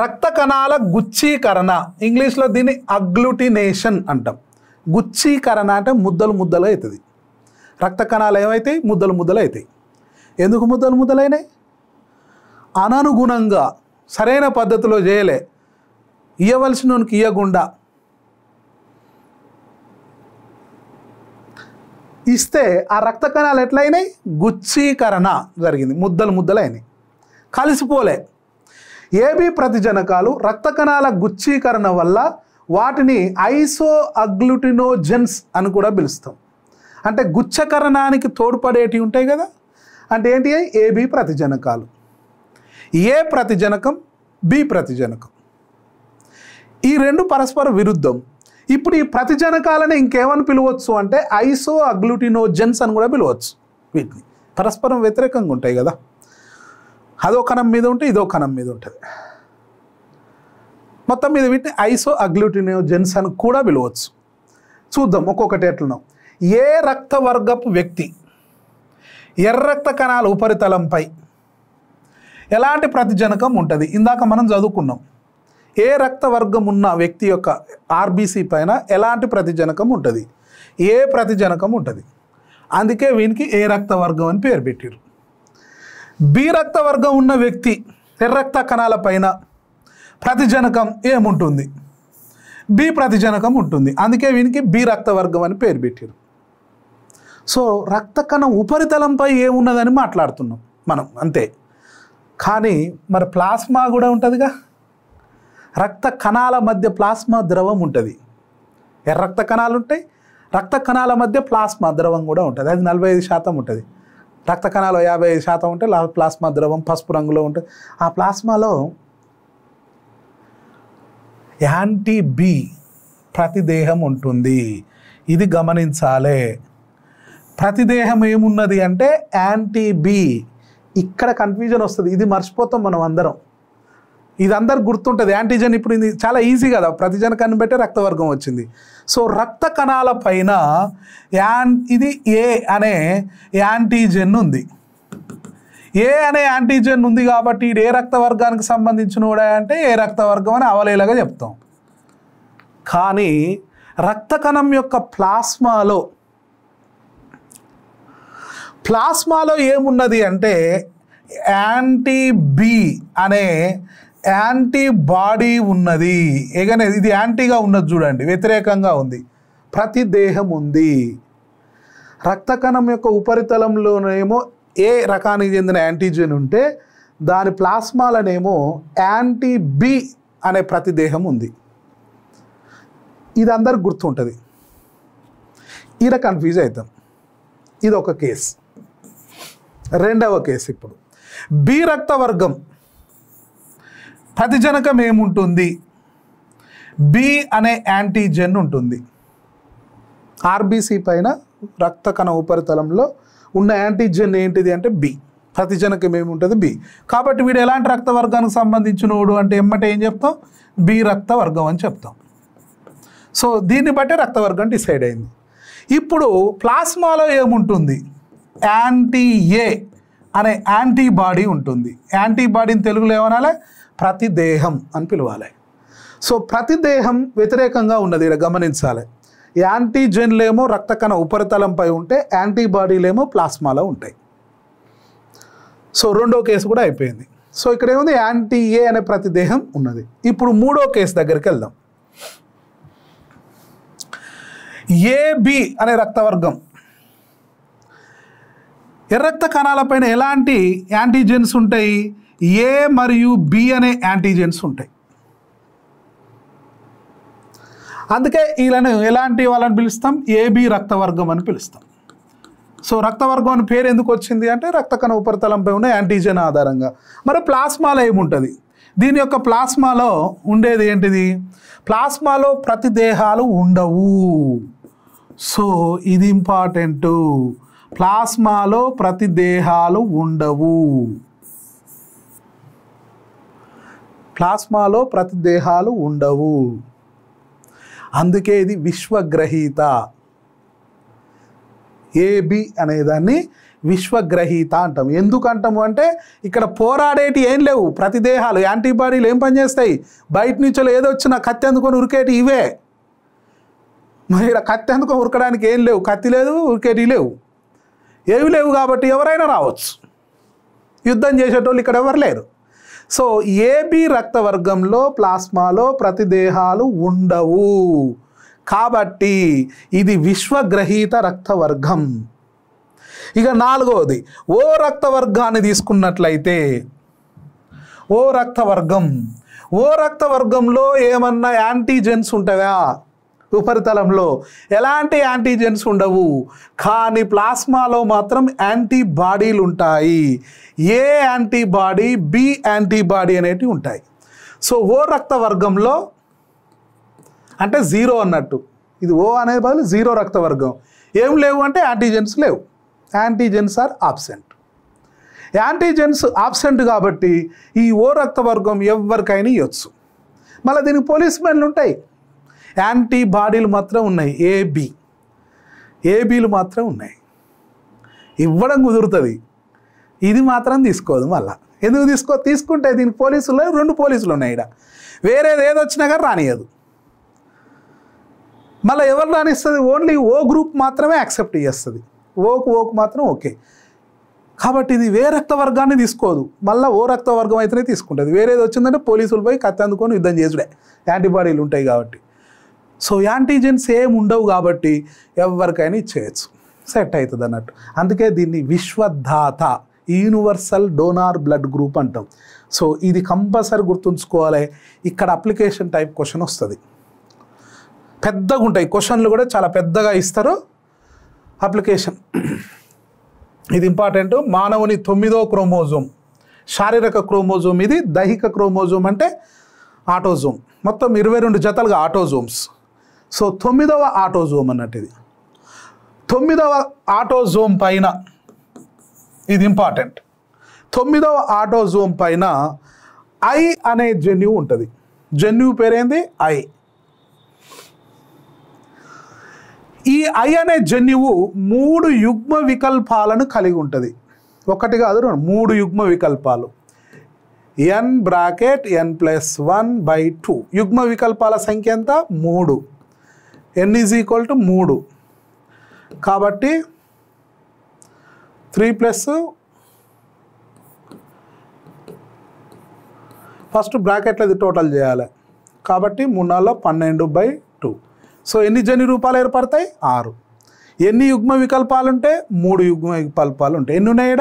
రక్త కణాల గుచ్చీకరణ, ఇంగ్లీష్లో దీన్ని అగ్లూటినేషన్ అంటాం. గుచ్చీకరణ అంటే ముద్దలు ముద్దలు అవుతుంది. రక్త కణాలు ఏమవుతాయి? ముద్దలు ముద్దలు అవుతాయి. ఎందుకు ముద్దలు ముద్దలైనాయి? అననుగుణంగా సరైన పద్ధతిలో చేయలే, ఇవ్వవలసిన ఇవ్వకుండా ఇస్తే ఆ రక్త కణాలు ఎట్లయినాయి? గుచ్చీకరణ జరిగింది, ముద్దలు ముద్దలైనాయి, కలిసిపోలే. ఏబి ప్రతిజనకాలు రక్త కణాల గుచ్చీకరణ వల్ల వాటిని ఐసో అగ్లుటినోజెన్స్ అని కూడా పిలుస్తాం. అంటే గుచ్చకరణానికి తోడ్పడేటివి ఉంటాయి కదా, అంటే ఏంటి? ఏబి ప్రతిజనకాలు. ఏ ప్రతిజనకం, బి ప్రతిజనకం, ఈ 2 పరస్పర విరుద్ధం. ఇప్పుడు ఈ ప్రతిజనకాలని ఇంకేమని పిలవచ్చు అంటే ఐసో అగ్లుటినోజెన్స్ అని కూడా పిలవచ్చు. వీటిని పరస్పరం వ్యతిరేకంగా ఉంటాయి కదా, అదో కణం మీద ఉంటే ఇదో కణం మీద ఉంటుంది. మొత్తం మీద వీటిని ఐసో అగ్లుటినోజెన్స్ అని కూడా పిలవచ్చు. చూద్దాం ఒక్కొక్కటి ఎట్లనో. ఏ రక్త వర్గపు వ్యక్తి ఎర్ర రక్త కణాల ఉపరితలంపై ఎలాంటి ప్రతిజనకం ఉంటుంది? ఇందాక మనం చదువుకున్నాం. ఏ రక్త వర్గం ఉన్న వ్యక్తి యొక్క ఆర్బీసీ పైన ఎలాంటి ప్రతిజనకం ఉంటుంది? ఏ ప్రతిజనకం ఉంటుంది. అందుకే వీనికి ఏ రక్త వర్గం అని పేరు పెట్టారు. బి రక్త వర్గం ఉన్న వ్యక్తి ఎర్ర రక్త కణాల పైన ప్రతిజనకం ఏముంటుంది? బి ప్రతిజనకం ఉంటుంది. అందుకే వీనికి బి రక్త వర్గం అని పేరు పెట్టారు. సో రక్త కణం ఉపరితలంపై ఏమున్నదని మాట్లాడుతున్నాం మనం అంతే. కానీ మరి ప్లాస్మా కూడా ఉంటుందిగా. రక్త కణాల మధ్య ప్లాస్మా ద్రవం ఉంటుంది. ఎర్ర రక్త కణాలు ఉంటాయి, రక్త కణాల మధ్య ప్లాస్మా ద్రవం కూడా ఉంటుంది, అది 45% ఉంటుంది. రక్త కణాలు 55% ఉంటే ప్లాస్మా ద్రవం పసుపు రంగులో ఉంటుంది. ఆ ప్లాస్మాలో యాంటీ బి ప్రతిదేహం ఉంటుంది. ఇది గమనించాలి. ప్రతిదేహం ఏమున్నది అంటే యాంటీ బి. ఇక్కడ కన్ఫ్యూజన్ వస్తుంది, ఇది మర్చిపోతాం మనం అందరం. ఇది అందరికి గుర్తుంటుంది. యాంటీజెన్ ఇప్పుడు ఇది చాలా ఈజీ కదా, ప్రతిజనకాన్ని బట్టే రక్తవర్గం వచ్చింది. సో రక్త కణాల పైన ఇది ఏ అనే యాంటీజెన్ ఉంది. ఏ అనే యాంటీజెన్ ఉంది కాబట్టి ఇది ఏ రక్త వర్గానికి సంబంధించిన కూడా అంటే ఏ రక్త వర్గం అని అవలేలాగా చెప్తాం. కానీ రక్త కణం యొక్క ప్లాస్మాలో ఏమున్నది అంటే యాంటీ బి అనే యాంటీబాడీ ఉన్నది. ఏగానే ఇది యాంటీగా ఉన్నది చూడండి, వ్యతిరేకంగా ఉంది. ప్రతిదేహం ఉంది. రక్త కణం యొక్క ఉపరితలంలోనేమో ఏ రకానికి చెందిన యాంటీజెన్ ఉంటే దాని ప్లాస్మాలనేమో యాంటీ బి అనే ప్రతిదేహం ఉంది. ఇది అందరికి గుర్తుంటుంది. ఈడ కన్ఫ్యూజ్ అవుతాం. ఇది ఒక కేసు. రెండవ కేసు ఇప్పుడు బి రక్త వర్గం ప్రతిజనకం ఏముంటుంది? బి అనే యాంటీజెన్ ఉంటుంది. ఆర్బీసీ పైన రక్త కణ ఉపరితలంలో ఉన్న యాంటీజెన్ ఏంటిది అంటే బి. ప్రతిజనకం ఏముంటుంది? బి. కాబట్టి వీడు ఎలాంటి రక్త వర్గానికి సంబంధించినోడు అంటే ఎమ్మటే ఏం చెప్తాం? బి రక్త వర్గం అని చెప్తాం. సో దీన్ని బట్టే రక్తవర్గం డిసైడ్ అయింది. ఇప్పుడు ప్లాస్మాలో ఏముంటుంది? యాంటీ ఏ అనే యాంటీబాడీ ఉంటుంది. యాంటీబాడీని తెలుగులో ఏమనాలి? ప్రతిదేహం అని పిలవాలి. సో ప్రతిదేహం వ్యతిరేకంగా ఉన్నది, ఇక్కడ గమనించాలి. యాంటీజెన్లేమో రక్త కణ ఉపరితలంపై ఉంటే యాంటీబాడీలేమో ప్లాస్మాలో ఉంటాయి. సో రెండో కేసు కూడా అయిపోయింది. సో ఇక్కడ ఏముంది? యాంటీ ఏ అనే ప్రతిదేహం ఉన్నది. ఇప్పుడు మూడో కేసు దగ్గరికి వెళ్దాం. ఏబి అనే రక్తవర్గం. ఎర్రక్త కణాలపైన ఎలాంటి యాంటీజెన్స్ ఉంటాయి? ఏ మరియు బి అనే యాంటీజెన్స్ ఉంటాయి. అందుకే వీళ్ళని ఎలాంటి వాళ్ళని పిలుస్తాం? ఏబి రక్తవర్గం అని పిలుస్తాం. సో రక్తవర్గం అని పేరు ఎందుకు వచ్చింది అంటే రక్త కణ ఉపరితలంపై ఉన్న యాంటీజెన్ ఆధారంగా. మరి ప్లాస్మాలో ఏముంటుంది? దీని యొక్క ప్లాస్మాలో ఉండేది ఏంటిది? ప్లాస్మాలో ప్రతిదేహాలు ఉండవు. సో ఇది ఇంపార్టెంట్. ప్లాస్మాలో ప్రతిదేహాలు ఉండవు. ప్లాస్మాలో ప్రతిదేహాలు ఉండవు. అందుకే ఇది విశ్వగ్రహీత. ఏబి అనేదాన్ని విశ్వగ్రహీత అంటాం. ఎందుకు అంటాము అంటే ఇక్కడ పోరాడేటి ఏం లేవు. ప్రతిదేహాలు యాంటీబాడీలు ఏం పనిచేస్తాయి? బయట నుంచి ఏదో వచ్చినా కత్తి అందుకొని ఉరికేటి ఇవే. మరి ఇక్కడ కత్తి అందుకొని ఉరకడానికి ఏం లేవు. కత్తి లేదు, ఉరికేటి లేవు, ఏవి లేవు. కాబట్టి ఎవరైనా రావచ్చు. యుద్ధం చేసేటోళ్ళు ఇక్కడ ఎవరు లేరు. సో ఏబి రక్తవర్గంలో ప్లాస్మాలో ప్రతిదేహాలు ఉండవు. కాబట్టి ఇది విశ్వగ్రహీత రక్తవర్గం. ఇక నాలుగవది ఓ రక్తవర్గాన్ని తీసుకున్నట్లయితే ఓ రక్తవర్గంలో ఏమన్నా యాంటీజెన్స్ ఉంటాయా? ఉపరితలంలో ఎలాంటి యాంటీజెన్స్ ఉండవు. కానీ ప్లాస్మాలో మాత్రం యాంటీబాడీలు ఉంటాయి. ఏ యాంటీబాడీ, బి యాంటీబాడీ అనేటివి ఉంటాయి. సో ఓ రక్తవర్గంలో అంటే జీరో అన్నట్టు. ఇది ఓ అనే బదులు జీరో రక్తవర్గం. ఏం లేవు అంటే యాంటీజెన్స్ లేవు. Antigens are absent. Antigens absent కాబట్టి ఈ ఓ రక్తవర్గం ఎవరికైనా ఇవ్వచ్చు. మళ్ళీ దీనికి పోలీస్ మెన్లు ఉంటాయి. యాంటీబాడీలు మాత్రం ఉన్నాయి. ఏబీలు మాత్రం ఉన్నాయి. ఇవ్వడం కుదురుతుంది, ఇది మాత్రం తీసుకోదు. మళ్ళీ ఎందుకు తీసుకుంటే దీనికి పోలీసులు 2 పోలీసులు ఉన్నాయి. ఇక్కడ వేరేది ఏదొచ్చినా కానీ రానియదు. మళ్ళీ ఎవరు రానిస్తుంది? ఓన్లీ ఓ గ్రూప్ మాత్రమే యాక్సెప్ట్ చేస్తుంది. ఓకు మాత్రం ఓకే. కాబట్టి ఇది ఏ రక్తవర్గాన్ని తీసుకోదు. మళ్ళీ ఓ రక్తవర్గం అయితేనే తీసుకుంటుంది. వేరేది వచ్చిందంటే పోలీసులు పోయి కత్తి అందుకొని యుద్ధం చేసుడే. యాంటీబాడీలు ఉంటాయి కాబట్టి. సో యాంటీజెన్స్ ఏమి ఉండవు కాబట్టి ఎవరికైనా ఇచ్చేయచ్చు, సెట్ అవుతుంది అన్నట్టు. అందుకే దీన్ని విశ్వదాత, యూనివర్సల్ డోనార్ బ్లడ్ గ్రూప్ అంటాం. సో ఇది కంపల్సరీ గుర్తుంచుకోవాలి. ఇక్కడ అప్లికేషన్ టైప్ క్వశ్చన్ వస్తుంది. పెద్దగా ఉంటాయి, క్వశ్చన్లు కూడా చాలా పెద్దగా ఇస్తారు. అప్లికేషన్ ఇది ఇంపార్టెంట్. మానవుని 9వ క్రోమోజోమ్ శారీరక క్రోమోజోమ్, ఇది దైహిక క్రోమోజోమ్ అంటే ఆటోజోమ్. మొత్తం 22 జతలుగా ఆటోజోమ్స్. సో 9వ ఆటోజోమ్ అన్నట్టు ఇది. 9వ ఆటోజోమ్ పైన, ఇది ఇంపార్టెంట్, 9వ ఆటోజోమ్ పైన ఐ అనే జన్యువు ఉంటుంది. జన్యువు పేరేంది? ఐ. ఈ ఐ అనే జన్యువు 3 యుగ్మ వికల్పాలను కలిగి ఉంటుంది. ఒకటి కాదు, 3 యుగ్మ వికల్పాలు. n(n+1/2). యుగ్మ వికల్పాల సంఖ్య ఎంత? 3. n = 3. కాబట్టి 3+, ఫస్ట్ బ్రాకెట్లది టోటల్ చేయాలి. కాబట్టి 3 × 12/2. సో ఎన్ని జన్యు రూపాలు ఏర్పడతాయి? 6. ఎన్ని యుగ్మ వికల్పాలు ఉంటే? 3 యుగ్మ వికల్పాలు ఉంటాయి. ఎన్ని ఉన్నాయి?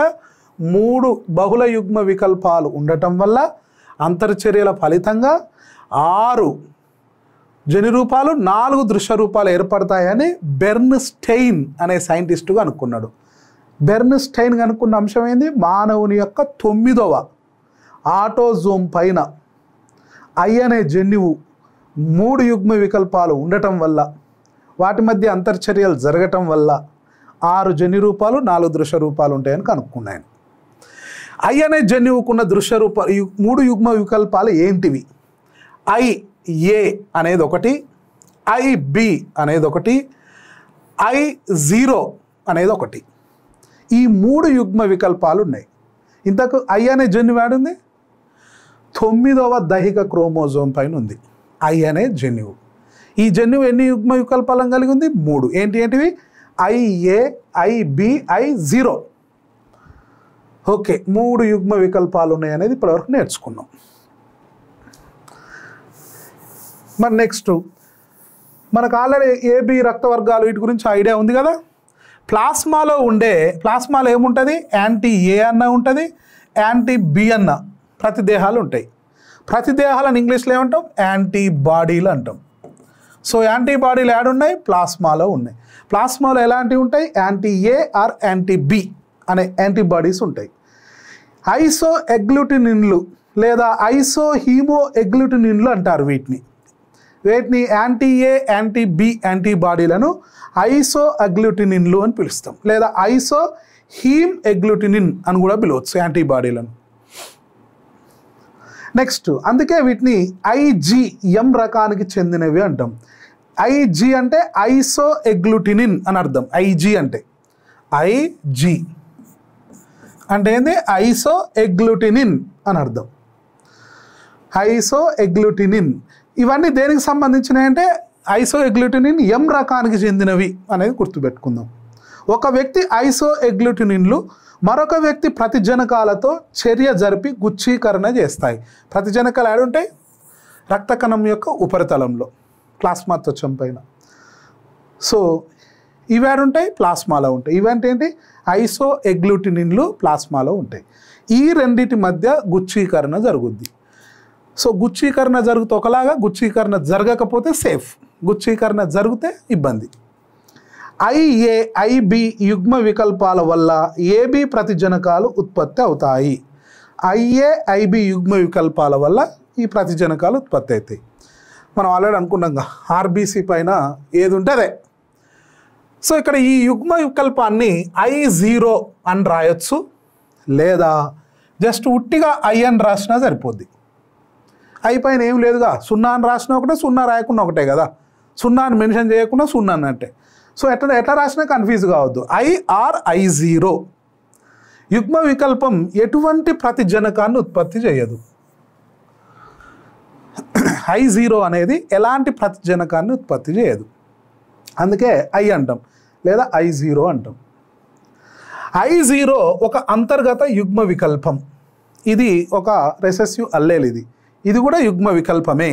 3 బహుళ యుగ్మ వికల్పాలు ఉండటం వల్ల అంతర్చర్యల ఫలితంగా 6 జన్యు రూపాలు, 4 దృశ్య రూపాలు ఏర్పడతాయని బెర్న్స్టెయిన్ అనే సైంటిస్టు కనుక్కున్నాడు. బెర్న్స్టెయిన్ కనుక్కున్న అంశం ఏంది? మానవుని యొక్క 9వ ఆటోజోమ్ పైన ఐ అనే జన్యువు 3 యుగ్మ వికల్పాలు ఉండటం వల్ల, వాటి మధ్య అంతర్చర్యలు జరగటం వల్ల 6 జన్యు రూపాలు, 4 దృశ్య రూపాలు ఉంటాయని కనుక్కున్నాను. ఐ అనే జన్యువుకున్న దృశ్య రూపాలు 3 యుగ్మ వికల్పాలు ఏంటివి? IA అనేది ఒకటి, IB అనేది ఒకటి, I0 అనేది ఒకటి. ఈ 3 యుగ్మ వికల్పాలు ఉన్నాయి. ఇంతకు ఐ అనే జన్యువు ఏడుంది? 9వ దైహిక క్రోమోజోమ్ పైన ఉంది ఐ అనే జన్యువు. ఈ జన్యువు ఎన్ని యుగ్మ వికల్పాలను కలిగి ఉంది? 3. ఏంటివి? IA, IB, I0. ఓకే, 3 యుగ్మ వికల్పాలు ఉన్నాయి అనేది ఇప్పటివరకు నేర్చుకున్నాం. మరి నెక్స్ట్ మనకు ఆల్రెడీ AB రక్త వర్గాలు వీటి గురించి ఐడియా ఉంది కదా. ప్లాస్మాలో ఏముంటుంది? యాంటీ A అన్న ఉంటుంది, యాంటీ B అన్న ప్రతిదేహాలు ఉంటాయి. ప్రతిదేహాలను ఇంగ్లీష్లో ఏమంటాం? యాంటీబాడీలు అంటాం. సో యాంటీబాడీలు ఏడున్నాయి? ప్లాస్మాలో ఉన్నాయి. ప్లాస్మాలో ఎలాంటివి ఉంటాయి? Anti A or anti B అనే యాంటీబాడీస్ ఉంటాయి. ఐసో ఎగ్లూటినిన్లు లేదా ఐసో హీమో ఎగ్లూటినిన్లు అంటారు వీటిని. యాంటీ A, యాంటీ B యాంటీబాడీలను ఐసో అగ్లూటినిన్లు అని పిలుస్తాం, లేదా ఐసో హీమ్ ఎగ్లూటినిన్ అని కూడా పిలవచ్చు యాంటీబాడీలను. నెక్స్ట్, అందుకే వీటిని IgM రకానికి చెందినవి అంటాం. IG అంటే ఐసో ఎగ్లూటినిన్ అని అర్థం. IG అంటే ఏంది? ఐసో ఎగ్లూటినిన్ అని అర్థం. ఐసో ఎగ్లూటినిన్ ఇవన్నీ దేనికి సంబంధించినవి అంటే ఐసో ఎగ్లూటినిన్ M రకానికి చెందినవి అనేది గుర్తుపెట్టుకుందాం. ఒక వ్యక్తి ఐసో ఎగ్లూటినిన్లు మరొక వ్యక్తి ప్రతిజనకాలతో చర్య జరిపి గుచ్చీకరణ చేస్తాయి. ప్రతిజనకాలు ఏడుంటాయి? రక్త కణం యొక్క ఉపరితలంలో, ప్లాస్మా త్వచం పైన. సో ఇవి ఏడుంటాయి? ప్లాస్మాలో ఉంటాయి. ఇవేంటి? ఐసో ఎగ్లూటినిన్లు ప్లాస్మాలో ఉంటాయి. ఈ రెండింటి మధ్య గుచ్చీకరణ జరుగుద్ది. సో గుచ్చీకరణ జరిగితే ఒకలాగా, గుచ్చీకరణ జరగకపోతే సేఫ్, గుచ్చీకరణ జరిగితే ఇబ్బంది. IA, IB యుగ్మ వికల్పాల వల్ల AB ప్రతిజనకాలు ఉత్పత్తి అవుతాయి. IA, IB యుగ్మ వికల్పాల వల్ల ఈ ప్రతిజనకాలు ఉత్పత్తి అవుతాయి. మనం ఆల్రెడీ అనుకున్నాం RBC పైన ఏది ఉంటే అదే. సో ఇక్కడ ఈ యుగ్మ వికల్పాన్ని I0 అని రాయొచ్చు, లేదా జస్ట్ ఉట్టిగా I అని రాసినా సరిపోద్ది. I పైన ఏం లేదుగా, 0 అని రాసినా ఒకటే, 0 రాయకుండా ఒకటే కదా. 0 అని మెన్షన్ చేయకుండా 0 అన్నట్టే. సో ఎట్లా రాసినా కన్ఫ్యూజ్ కావద్దు. I0 యుగ్మ వికల్పం ఎటువంటి ప్రతిజనకాన్ని ఉత్పత్తి చేయదు. I0 అనేది ఎలాంటి ప్రతిజనకాన్ని ఉత్పత్తి చేయదు, అందుకే I అంటాం, లేదా I0 అంటాం. I0 ఒక అంతర్గత యుగ్మ వికల్పం. ఇది ఒక రెసెసివ్ అల్లేల్. ఇది కూడా యుగ్మ వికల్పమే.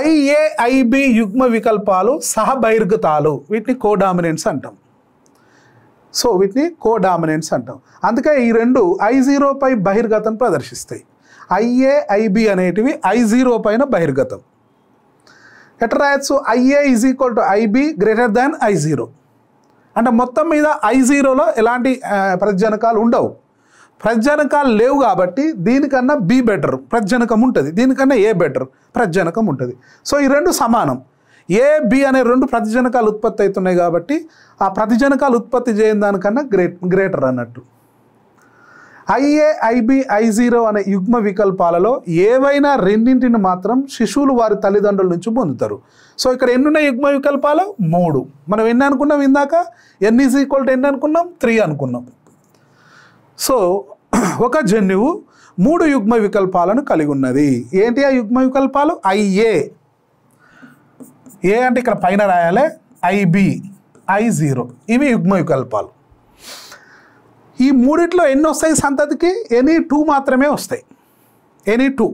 IA, IB యుగ్మ వికల్పాలు సహబహిర్గతాలు, వీటిని కోడామినెంట్స్ అంటాం. సో వీటిని కోడామినెంట్స్ అంటాం. అందుకే ఈ రెండు I0 పై బహిర్గతం ప్రదర్శిస్తాయి. IA, IB అనేటివి I0 పైన బహిర్గతం. ఎట్లా రాయొచ్చు? IA = IB > I0. అంటే మొత్తం మీద I0లో ఎలాంటి ప్రతిజనకాలు ఉండవు. ప్రతిజనకాలు లేవు కాబట్టి దీనికన్నా B బెటర్, ప్రతిజనకం ఉంటుంది. దీనికన్నా A బెటర్, ప్రతిజనకం ఉంటుంది. సో ఈ రెండు సమానం. A, B అనే రెండు ప్రతిజనకాలు ఉత్పత్తి అవుతున్నాయి కాబట్టి ఆ ప్రతిజనకాలు ఉత్పత్తి చేయని దానికన్నా గ్రేటర్ అన్నట్టు. IA, IB, I0 అనే యుగ్మ వికల్పాలలో ఏవైనా రెండింటిని మాత్రం శిశువులు వారి తల్లిదండ్రుల నుంచి పొందుతారు. సో ఇక్కడ ఎన్నున్న యుగ్మ వికల్పాలు? 3. మనం ఎన్ని అనుకున్నాం ఇందాక? n = ఎన్ని అనుకున్నాం? 3 అనుకున్నాం. సో ఒక జన్యువు 3 యుగ్మ వికల్పాలను కలిగి ఉన్నది. ఏంటి ఆ యుగ్మ వికల్పాలు? IA, A అంటే ఇక్కడ పైన రాయాలి, IB, I0 ఇవి యుగ్మ వికల్పాలు. ఈ మూడిట్లో ఎన్ని వస్తాయి సంతతికి? ఎనీ 2 మాత్రమే వస్తాయి. ఎనీ 2.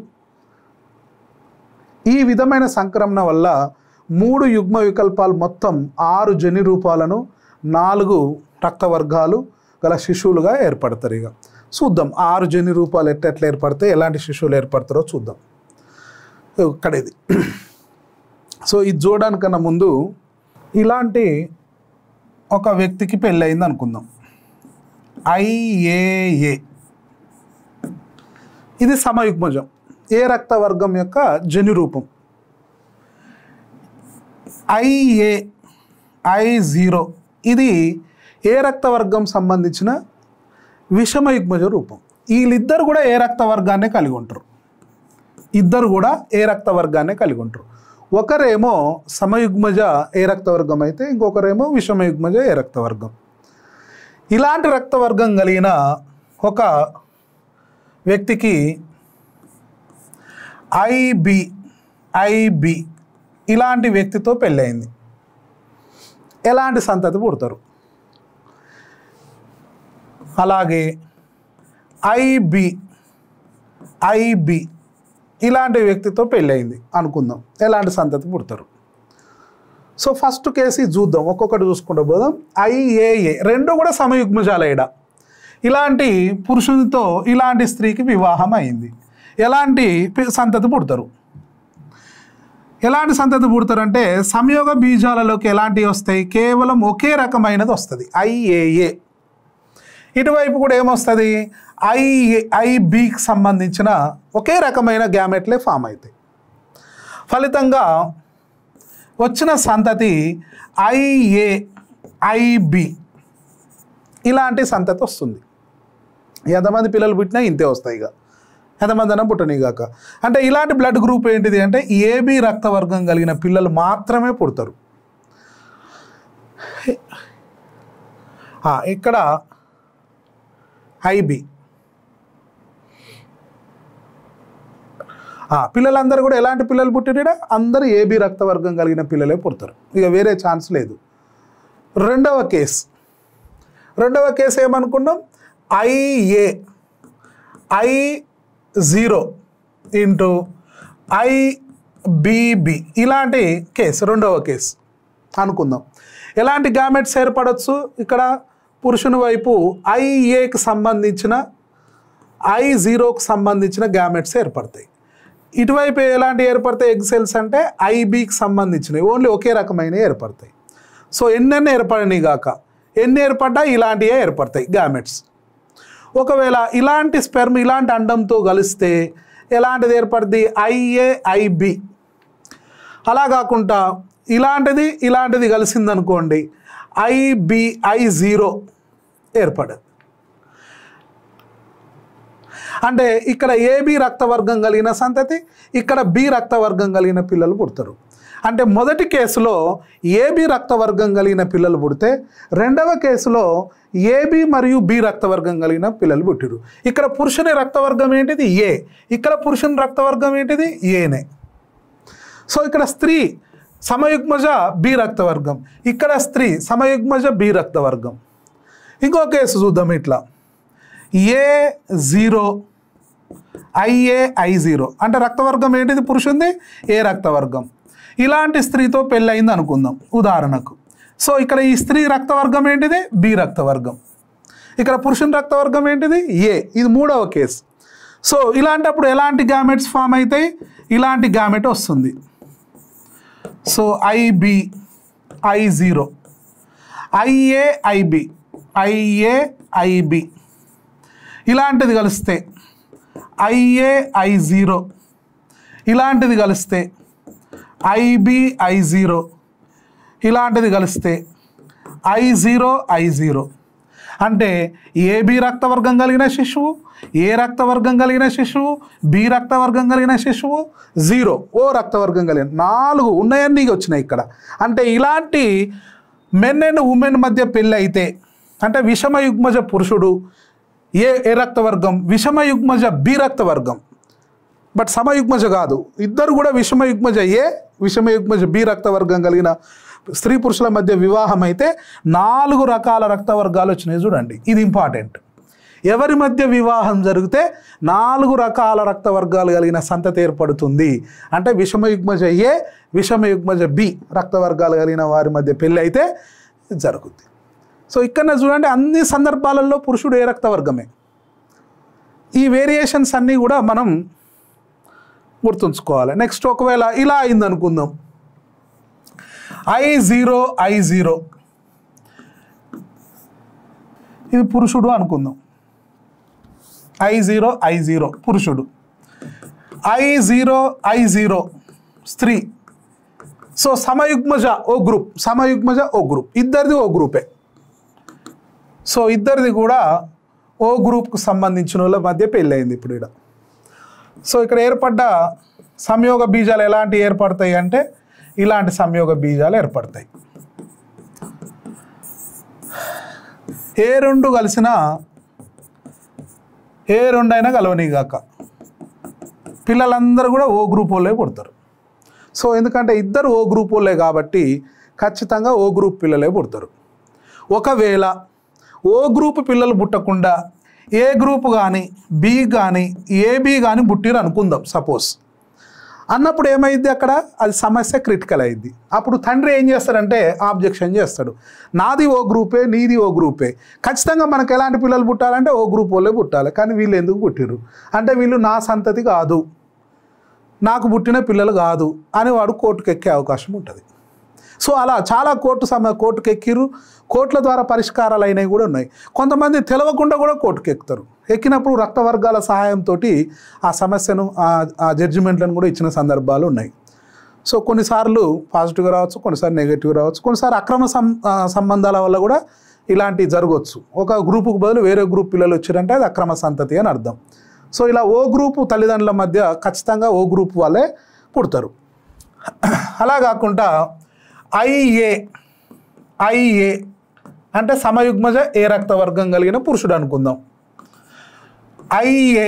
ఈ విధమైన సంక్రమణ వల్ల 3 యుగ్మ వికల్పాలు మొత్తం 6 జన్యు రూపాలను 4 రక్త వర్గాలు గల శిశువులుగా ఏర్పడతారు. ఇక చూద్దాం 6 జన్యు రూపాలు ఎట్లా ఏర్పడతాయి, ఎలాంటి శిశువులు ఏర్పడతారో చూద్దాం. ఇక్కడ ఇది. సో ఇది చూడడానికన్నా ముందు ఇలాంటి ఒక వ్యక్తికి పెళ్ళయింది అనుకుందాం. IAA ఇది సమయుగ్మజం. ఏ రక్త వర్గం యొక్క జన్యు రూపం. IA, I0 ఇది ఏ రక్త వర్గం సంబంధించిన విషమయుగ్మజ రూపం. వీళ్ళిద్దరు కూడా ఏ రక్త వర్గాన్ని కలిగి ఉంటారు. ఇద్దరు కూడా ఏ రక్త వర్గాన్ని కలిగి ఉంటారు. ఒకరేమో సమయుగ్మజ ఏ రక్త వర్గం అయితే ఇంకొకరేమో విషమయుగ్మజ ఏ రక్త వర్గం. ఇలాంటి రక్త వర్గం కలిగిన ఒక వ్యక్తికి IB ఇలాంటి వ్యక్తితో పెళ్ళయింది. ఎలాంటి సంతతి పుడతారు? అలాగే IB ఇలాంటి వ్యక్తితో పెళ్ళయింది అనుకుందాం. ఎలాంటి సంతతి పుడతారు? సో ఫస్ట్ కేసు చూద్దాం, ఒక్కొక్కటి చూసుకుంటూ పోదాం. IAA రెండు కూడా సమయుగ్మజాల. ఇలాంటి పురుషునితో ఇలాంటి స్త్రీకి వివాహం అయింది. ఎలాంటి సంతతి పుడతారు? ఎలాంటి సంతతి పుడతారంటే సంయోగ బీజాలలోకి ఎలాంటివి వస్తాయి? కేవలం ఒకే రకమైనది వస్తుంది, IAA. ఇటువైపు కూడా ఏమొస్తుంది? IBకి సంబంధించిన ఒకే రకమైన గ్యామెట్లే ఫామ్ అవుతాయి. ఫలితంగా వచ్చిన సంతతి IB ఇలాంటి సంతతి వస్తుంది. ఎంతమంది పిల్లలు పుట్టినా ఇంతే వస్తాయి. ఇక ఎంతమంది అయినా పుట్టనిగాక. అంటే ఇలాంటి బ్లడ్ గ్రూప్ ఏంటిది అంటే AB రక్త వర్గం కలిగిన పిల్లలు మాత్రమే పుడతారు. ఇక్కడ IB పిల్లలందరూ కూడా ఎలాంటి పిల్లలు పుట్టినా అందరూ AB రక్త వర్గం కలిగిన పిల్లలే పుడతారు. ఇక వేరే ఛాన్స్ లేదు. రెండవ కేసు ఏమనుకున్నాం? IA I0 ఇంటూ IBB ఇలాంటి కేసు రెండవ కేసు అనుకుందాం. ఎలాంటి గ్యామెట్స్ ఏర్పడవచ్చు? ఇక్కడ పురుషుని వైపు IAకి సంబంధించిన I0కి సంబంధించిన గ్యామెట్స్ ఏర్పడతాయి. ఇటువైపు ఎలాంటి ఏర్పడతాయి ఎగ్ సెల్స్ అంటే IBకి సంబంధించినవి ఓన్లీ ఒకే రకమైన ఏర్పడతాయి. సో ఎన్ని ఏర్పడినాయి కాక ఎన్ని ఏర్పడ్డా ఇలాంటివే ఏర్పడతాయి గ్యామెట్స్. ఒకవేళ ఇలాంటి స్పెర్మ్ ఇలాంటి అండంతో కలిస్తే ఎలాంటిది ఏర్పడుతుంది? IAIB. అలా కాకుండా ఇలాంటిది కలిసిందనుకోండి IBI0 ఏర్పడదు. అంటే ఇక్కడ AB రక్తవర్గం కలిగిన సంతతి, ఇక్కడ B రక్తవర్గం కలిగిన పిల్లలు పుడతారు. అంటే మొదటి కేసులో AB రక్తవర్గం కలిగిన పిల్లలు పుడితే రెండవ కేసులో AB మరియు B రక్తవర్గం కలిగిన పిల్లలు పుట్టిరు. ఇక్కడ పురుషుని రక్తవర్గం ఏంటిది? A. ఇక్కడ పురుషుని రక్తవర్గం ఏంటిది? Aనే. సో ఇక్కడ స్త్రీ సమయుగ్మజ B రక్తవర్గం, ఇక్కడ స్త్రీ సమయుగ్మజ B రక్తవర్గం. ఇంకో కేసు చూద్దాం. ఇట్లా A0 IAI0 అంటే రక్తవర్గం ఏంటిది? పురుషుంది A రక్తవర్గం. ఇలాంటి స్త్రీతో పెళ్ళయింది అనుకుందాం ఉదాహరణకు. సో ఇక్కడ ఈ స్త్రీ రక్తవర్గం ఏంటిది? B రక్తవర్గం. ఇక్కడ పురుషుని రక్తవర్గం ఏంటిది? A. ఇది మూడవ కేసు. సో ఇలాంటప్పుడు ఎలాంటి గ్యామెట్స్ ఫామ్ అవుతాయి? ఇలాంటి గ్యామెట్ వస్తుంది. So IB I0 IA IB ఇలాంటిది కలిస్తే IA I0 ఇలాంటిది కలిస్తే IB I0 ఇలాంటిది కలిస్తే I0 అంటే AB రక్తవర్గం కలిగిన శిశువు, A రక్తవర్గం కలిగిన శిశువు, B రక్తవర్గం కలిగిన శిశువు, 0 O రక్తవర్గం కలిగిన 4 ఉన్నాయన్నీ వచ్చినాయి ఇక్కడ. అంటే ఇలాంటి మెన్ అండ్ ఉమెన్ మధ్య పెళ్ళి అయితే అంటే విషమయుగ్మజ పురుషుడు ఏ రక్తవర్గం, విషమయుగ్మజ B రక్తవర్గం, బట్ సమయుగ్మజ కాదు, ఇద్దరు కూడా విషమయుగ్మజ A విషమయుగ్మజ B రక్తవర్గం కలిగిన స్త్రీ పురుషుల మధ్య వివాహం అయితే 4 రకాల రక్తవర్గాలు వచ్చినాయి. చూడండి, ఇది ఇంపార్టెంట్. ఎవరి మధ్య వివాహం జరిగితే 4 రకాల రక్తవర్గాలు కలిగిన సంతతి ఏర్పడుతుంది అంటే విషమయుగ్మజ A విషమయుగ్మజ B రక్తవర్గాలు కలిగిన వారి మధ్య పెళ్ళి అయితే జరుగుద్ది. సో ఇక్కడ చూడండి, అన్ని సందర్భాలలో పురుషుడు ఏ రక్తవర్గమే. ఈ వేరియేషన్స్ అన్నీ కూడా మనం గుర్తుంచుకోవాలి. నెక్స్ట్, ఒకవేళ ఇలా అయింది అనుకుందాం, I0 ఇది పురుషుడు అనుకుందాం. I0 పురుషుడు, I0 స్త్రీ. సో సమయుగ్మజ ఓ గ్రూప్, ఇద్దరిది ఓ గ్రూపే. సో ఇద్దరిది కూడా ఓ గ్రూప్కు సంబంధించిన వాళ్ళ మధ్య పెళ్ళయింది ఇప్పుడు ఇక్కడ. సో ఇక్కడ ఏర్పడ్డ సంయోగ బీజాలు ఎలాంటి ఏర్పడతాయి అంటే ఇలాంటి సంయోగ బీజాలు ఏర్పడతాయి. ఏ రెండు కలిసినా ఏ రెండైనా కలవనీగాక పిల్లలందరూ కూడా ఓ గ్రూప్ వాళ్ళే పుడతారు. సో ఎందుకంటే ఇద్దరు ఓ గ్రూప్ వాళ్ళే కాబట్టి ఖచ్చితంగా ఓ గ్రూప్ పిల్లలే పుడతారు. ఒకవేళ ఓ గ్రూప్ పిల్లలు పుట్టకుండా ఏ గ్రూప్ కానీ బి కానీ ఏబి కానీ పుట్టిరు అనుకుందాం సపోజ్. అన్నప్పుడు ఏమైంది, అక్కడ అది సమస్య క్రిటికల్ అయింది. అప్పుడు తండ్రి ఏం చేస్తాడంటే ఆబ్జెక్షన్ చేస్తాడు, నాది ఓ గ్రూపే నీది ఓ గ్రూపే, ఖచ్చితంగా మనకు ఎలాంటి పిల్లలు పుట్టాలంటే ఓ గ్రూప్ వాళ్ళే పుట్టాలి, కానీ వీళ్ళు ఎందుకు పుట్టిర్రు అంటే వీళ్ళు నా సంతతి కాదు, నాకు పుట్టిన పిల్లలు కాదు అని వాడు కోర్టుకు ఎక్కే అవకాశం ఉంటుంది. సో అలా చాలా కోర్టుకు ఎక్కిర్రు, కోర్టుల ద్వారా పరిష్కారాలు అయినవి కూడా ఉన్నాయి. కొంతమంది తెలవకుండా కూడా కోర్టుకు ఎక్కుతారు. ఎక్కినప్పుడు రక్తవర్గాల సహాయంతో ఆ సమస్యను ఆ జడ్జిమెంట్లను కూడా ఇచ్చిన సందర్భాలు ఉన్నాయి. సో కొన్నిసార్లు పాజిటివ్గా రావచ్చు, కొన్నిసార్లు నెగిటివ్గా రావచ్చు, కొన్నిసార్లు అక్రమ సంబంధాల వల్ల కూడా ఇలాంటివి జరగవచ్చు. ఒక గ్రూపుకు బదులు వేరే గ్రూప్ పిల్లలు వచ్చారంటే అది అక్రమ సంతతి అని అర్థం. సో ఇలా ఓ గ్రూపు తల్లిదండ్రుల మధ్య ఖచ్చితంగా ఓ గ్రూప్ వాళ్ళే పుడతారు. అలా కాకుండా IA అంటే సమయుగ్మజ ఏ రక్తవర్గం కలిగిన పురుషుడు అనుకుందాం. IA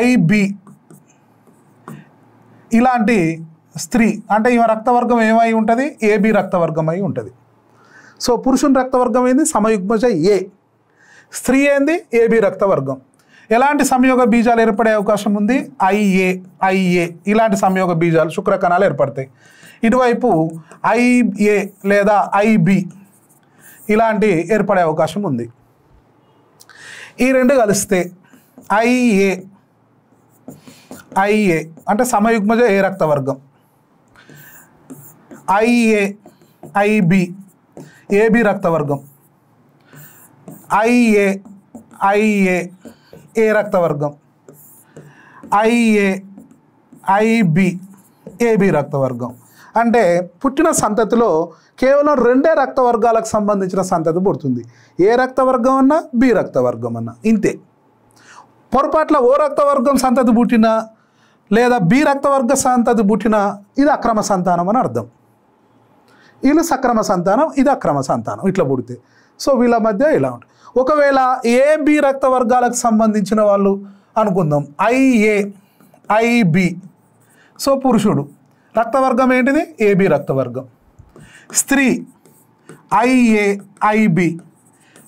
IB ఇలాంటి స్త్రీ అంటే ఈమె రక్తవర్గం ఏమై ఉంటుంది, AB రక్తవర్గం అయి ఉంటుంది. సో పురుషుని రక్తవర్గం ఏంది సమయుగ్మజ A, స్త్రీ ఏంది AB రక్తవర్గం. ఎలాంటి సంయోగ బీజాలు ఏర్పడే అవకాశం ఉంది, IA ఇలాంటి సంయోగ బీజాలు శుక్రకణాలు ఏర్పడతాయి. ఇటువైపు IA లేదా IB ఇలాంటి ఏర్పడే అవకాశం ఉంది. ఈ రెండు కలిస్తే IA అంటే సమయుగ్మజ ఏ రక్తవర్గం, IA IB AB రక్తవర్గం, IA ఏ రక్తవర్గం, IA IB AB రక్తవర్గం. అంటే పుట్టిన సంతతిలో కేవలం 2 రక్తవర్గాలకు సంబంధించిన సంతతి పుడుతుంది. ఏ రక్తవర్గం అన్నా బి రక్తవర్గం అన్నా ఇంతే. పొరపాట్ల ఓ రక్తవర్గం సంతతి పుట్టినా లేదా బి రక్తవర్గ సంతతి పుట్టినా ఇది అక్రమ సంతానం అని అర్థం. వీళ్ళు సక్రమ సంతానం, ఇది అక్రమ సంతానం ఇట్లా పుడితే. సో వీళ్ళ మధ్య ఇలా ఉంటుంది. ఒకవేళ ఏ బి రక్తవర్గాలకు సంబంధించిన వాళ్ళు అనుకుందాం, IA IB. సో పురుషుడు రక్తవర్గం ఏంటిది, AB రక్తవర్గం. స్త్రీ IA IB,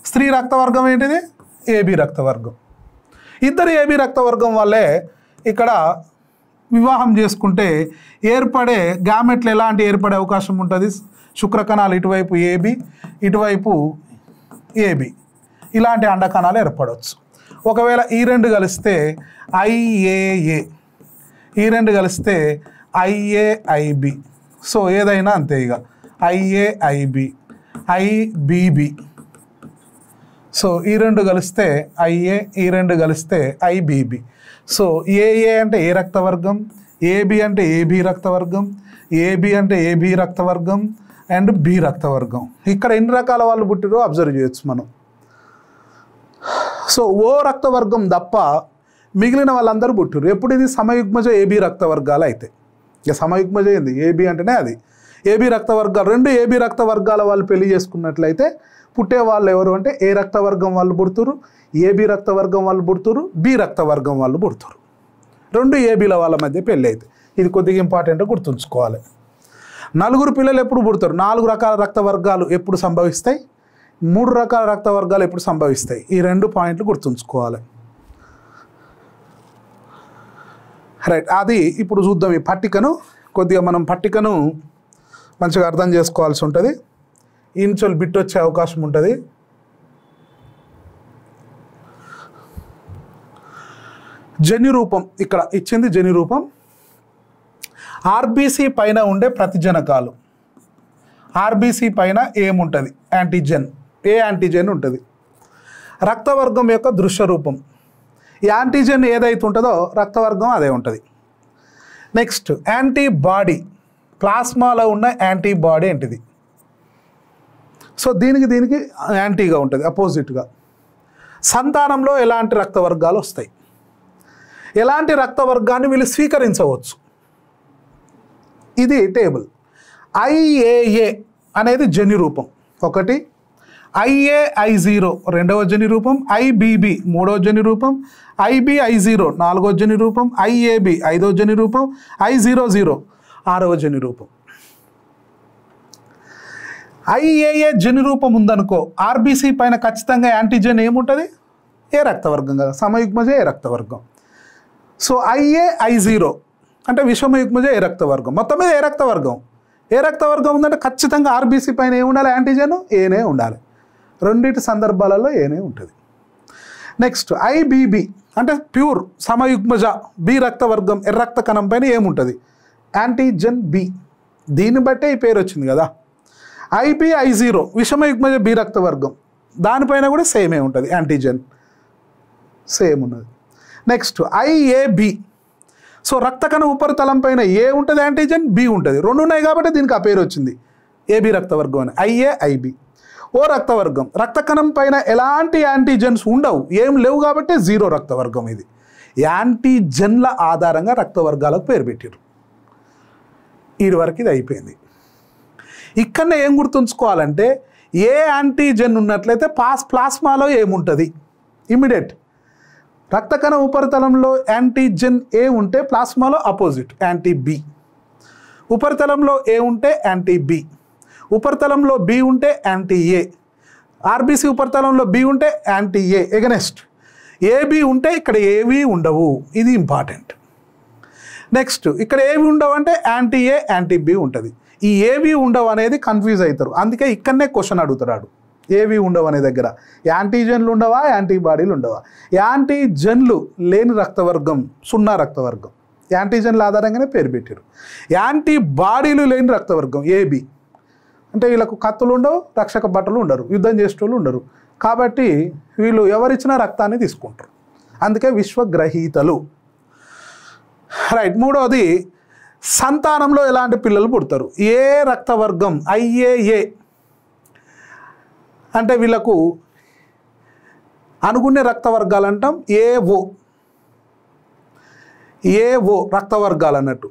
స్త్రీ రక్తవర్గం ఏంటిది, AB రక్తవర్గం. ఇద్దరు AB రక్తవర్గం వల్లే ఇక్కడ వివాహం చేసుకుంటే ఏర్పడే గ్యామెట్లు ఎలాంటి ఏర్పడే అవకాశం ఉంటుంది, శుక్రకణాలు ఇటువైపు AB ఇటువైపు AB ఇలాంటి అండకణాలు ఏర్పడవచ్చు. ఒకవేళ ఈ రెండు కలిస్తే IA, ఈ రెండు కలిస్తే IAIB. సో ఏదైనా అంతే ఇక IAIB, IBB. సో ఈ రెండు కలిస్తే IA, ఈ రెండు కలిస్తే IBB. సో AA అంటే ఏ రక్తవర్గం, AB అంటే AB రక్తవర్గం, AB అంటే AB రక్తవర్గం అండ్ B రక్తవర్గం. ఇక్కడ ఎన్ని రకాల వాళ్ళు పుట్టిరో అబ్జర్వ్ చేయొచ్చు మనం. సో O రక్తవర్గం తప్ప మిగిలిన వాళ్ళందరూ పుట్టిరు. ఎప్పుడు ఇది సమయుగ్మజ AB రక్తవర్గాలు అయితే. ఇక సమయుగ్మజ ఏంది, AB అంటేనే అది AB రక్తవర్గాలు. రెండు AB రక్తవర్గాల వాళ్ళు పెళ్లి చేసుకున్నట్లయితే పుట్టే వాళ్ళు ఎవరు అంటే ఏ రక్తవర్గం వాళ్ళు పుడుతురు, AB రక్తవర్గం వాళ్ళు పుడుతురు, B రక్తవర్గం వాళ్ళు పుడుతురు. రెండు ABల వాళ్ళ మధ్య పెళ్ళి అయితే. ఇది కొద్దిగా ఇంపార్టెంట్ గుర్తుంచుకోవాలి. నలుగురు పిల్లలు ఎప్పుడు పుడతారు, 4 రకాల రక్తవర్గాలు ఎప్పుడు సంభవిస్తాయి, 3 రకాల రక్తవర్గాలు ఎప్పుడు సంభవిస్తాయి. ఈ 2 పాయింట్లు గుర్తుంచుకోవాలి. రైట్, అది ఇప్పుడు చూద్దాం. ఈ పట్టికను కొద్దిగా మనం పట్టికను మంచిగా అర్థం చేసుకోవాల్సి ఉంటుంది. ఇన్చువల్ బిట్ వచ్చే అవకాశం ఉంటుంది. జన్యురూపం ఇక్కడ ఇచ్చింది. జన్యురూపం RBC పైన ఉండే ప్రతిజనకాలు. RBC పైన ఏముంటుంది, యాంటీజెన్, ఏ యాంటీజెన్ ఉంటుంది. రక్తవర్గం యొక్క దృశ్య రూపం, యాంటీజెన్ ఏదైతే ఉంటుందో రక్తవర్గం అదే ఉంటుంది. నెక్స్ట్ యాంటీబాడీ, ప్లాస్మాలో ఉన్న యాంటీబాడీ ఏంటిది. సో దీనికి యాంటీగా ఉంటుంది, అపోజిట్గా. సంతానంలో ఎలాంటి రక్తవర్గాలు వస్తాయి, ఎలాంటి రక్తవర్గాన్ని వీళ్ళు స్వీకరించవచ్చు. ఇది టేబుల్. IAA అనేది జన్యురూపం ఒకటి, IA-I0 రెండవ జన్యురూపం, IBB మూడవ జన్యురూపం, IB-I0 నాలుగవ జన్యురూపం, IAB ఐదవ జన్యురూపం, I00 ఆరవ జన్యురూపం. IAA జన్యురూపం ఉందనుకో, RBC పైన ఖచ్చితంగా యాంటీజెన్ ఏముంటుంది, ఏ రక్తవర్గం కదా, సమయుగ్మజ ఏ రక్తవర్గం. సో IA-I0 అంటే విషమయుగ్మజ ఏ రక్తవర్గం. మొత్తం మీద ఏ రక్తవర్గం, ఏ రక్తవర్గం ఉందంటే ఖచ్చితంగా RBC పైన ఏముండాలి, యాంటీజెన్ ఏనే ఉండాలి. రెండింటి సందర్భాలలో ఏనే ఉంటుంది. నెక్స్ట్ IBB అంటే ప్యూర్ సమయుగ్మజ B రక్తవర్గం, ఎర్ర రక్త కణం పైన ఏముంటుంది, యాంటీజెన్ B. దీన్ని బట్టే ఈ పేరు వచ్చింది కదా. IB-I0 విషమయుగ్మజ B రక్తవర్గం, దానిపైన కూడా సేమే ఉంటుంది, యాంటీజెన్ సేమ్ ఉన్నది. నెక్స్ట్ IAB, సో రక్త కణ ఉపరితలం పైన ఏ ఉంటుంది, యాంటీజెన్ B ఉంటుంది. రెండు ఉన్నాయి కాబట్టి దీనికి ఆ పేరు వచ్చింది, AB రక్తవర్గం అని. IA-IB. O రక్తవర్గం, రక్త కణం పైన ఎలాంటి యాంటీజెన్స్ ఉండవు, ఏం లేవు కాబట్టి 0 రక్తవర్గం. ఇది యాంటీజెన్ల ఆధారంగా రక్తవర్గాలకు పేరు పెట్టారు. వీడి వరకు ఇది అయిపోయింది. ఇక్కడనే ఏం గుర్తుంచుకోవాలంటే ఏ యాంటీజెన్ ఉన్నట్లయితే ప్లాస్మాలో ఏముంటుంది, ఇమ్మీడియట్ రక్త కణ ఉపరితలంలో యాంటీజెన్ ఏ ఉంటే ప్లాస్మాలో అపోజిట్ యాంటీ B, ఉపరితలంలో ఏ ఉంటే యాంటీ B, ఉపరితలంలో B ఉంటే యాంటీ A, RBC ఉపరితలంలో B ఉంటే యాంటీ A ఎగనెస్ట్, AB ఉంటే ఇక్కడ ఏవి ఉండవు. ఇది ఇంపార్టెంట్. నెక్స్ట్ ఇక్కడ ఏవి ఉండవు అంటే యాంటీ A యాంటీ B ఉంటుంది. ఈ ఏవి ఉండవు అనేది కన్ఫ్యూజ్ అవుతారు, అందుకే ఇక్కడనే క్వశ్చన్ అడుగుతాడు. ఏవి ఉండవు అనే దగ్గర యాంటీజెన్లు ఉండవా, యాంటీబాడీలు ఉండవా. యాంటీజెన్లు లేని రక్తవర్గం 0 రక్తవర్గం, యాంటీజెన్ల ఆధారంగానే పేరు పెట్టారు. యాంటీబాడీలు లేని రక్తవర్గం AB అంటే వీళ్ళకు కత్తులు ఉండవు, రక్షక బట్టలు ఉండరు, యుద్ధం చేసేటోళ్ళు ఉండరు, కాబట్టి వీళ్ళు ఎవరిచ్చిన రక్తాన్ని తీసుకుంటారు, అందుకే విశ్వగ్రహీతలు. రైట్. మూడవది సంతానంలో ఎలాంటి పిల్లలు పుడతారు, ఏ రక్తవర్గం. IAA అంటే వీళ్ళకు అనుగుణ్య రక్తవర్గాలు అంటాం. AO రక్తవర్గాలు అన్నట్టు,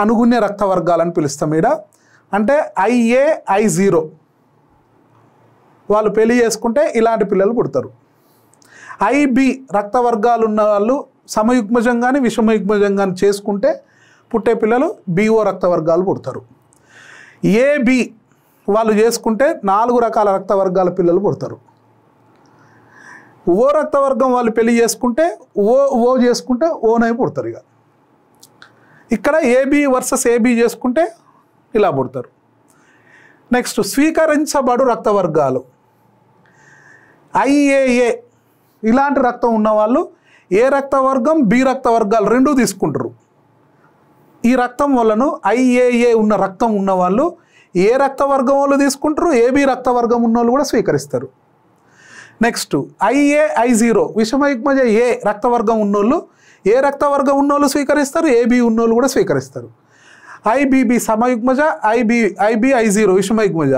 అనుగుణ్య రక్తవర్గాలని పిలుస్తాం ఈడ. అంటే IA-I0 వాళ్ళు పెళ్లి చేసుకుంటే ఇలాంటి పిల్లలు పుడతారు. IB రక్తవర్గాలు ఉన్న వాళ్ళు సమయుగ్మజం కానీ విషమయుగ్మజం కానీ చేసుకుంటే పుట్టే పిల్లలు BO రక్తవర్గాలు పుడతారు. AB వాళ్ళు చేసుకుంటే 4 రకాల రక్తవర్గాల పిల్లలు పుడతారు. O రక్తవర్గం వాళ్ళు పెళ్లి చేసుకుంటే O చేసుకుంటే ఓనై పుడతారు. ఇక ఇక్కడ AB వర్సెస్ AB చేసుకుంటే ఇలా పుడతారు. నెక్స్ట్ స్వీకరించబడు రక్తవర్గాలు IAA ఇలాంటి రక్తం ఉన్నవాళ్ళు ఏ రక్తవర్గం B రక్తవర్గాలు రెండూ తీసుకుంటారు. ఈ రక్తం వల్లను IAA ఉన్న రక్తం ఉన్న వాళ్ళు ఏ రక్త వర్గం వాళ్ళు తీసుకుంటారు, AB రక్త వర్గం ఉన్న వాళ్ళు కూడా స్వీకరిస్తారు. నెక్స్ట్ IA I0 విషమయుగ్మజ A రక్త వర్గం ఉన్నోళ్ళు ఏ రక్త వర్గం ఉన్నోళ్ళు స్వీకరిస్తారు, AB ఉన్నోళ్ళు కూడా స్వీకరిస్తారు. IBB సమయుగ్మజ IB I0 విషమయుగ్మజ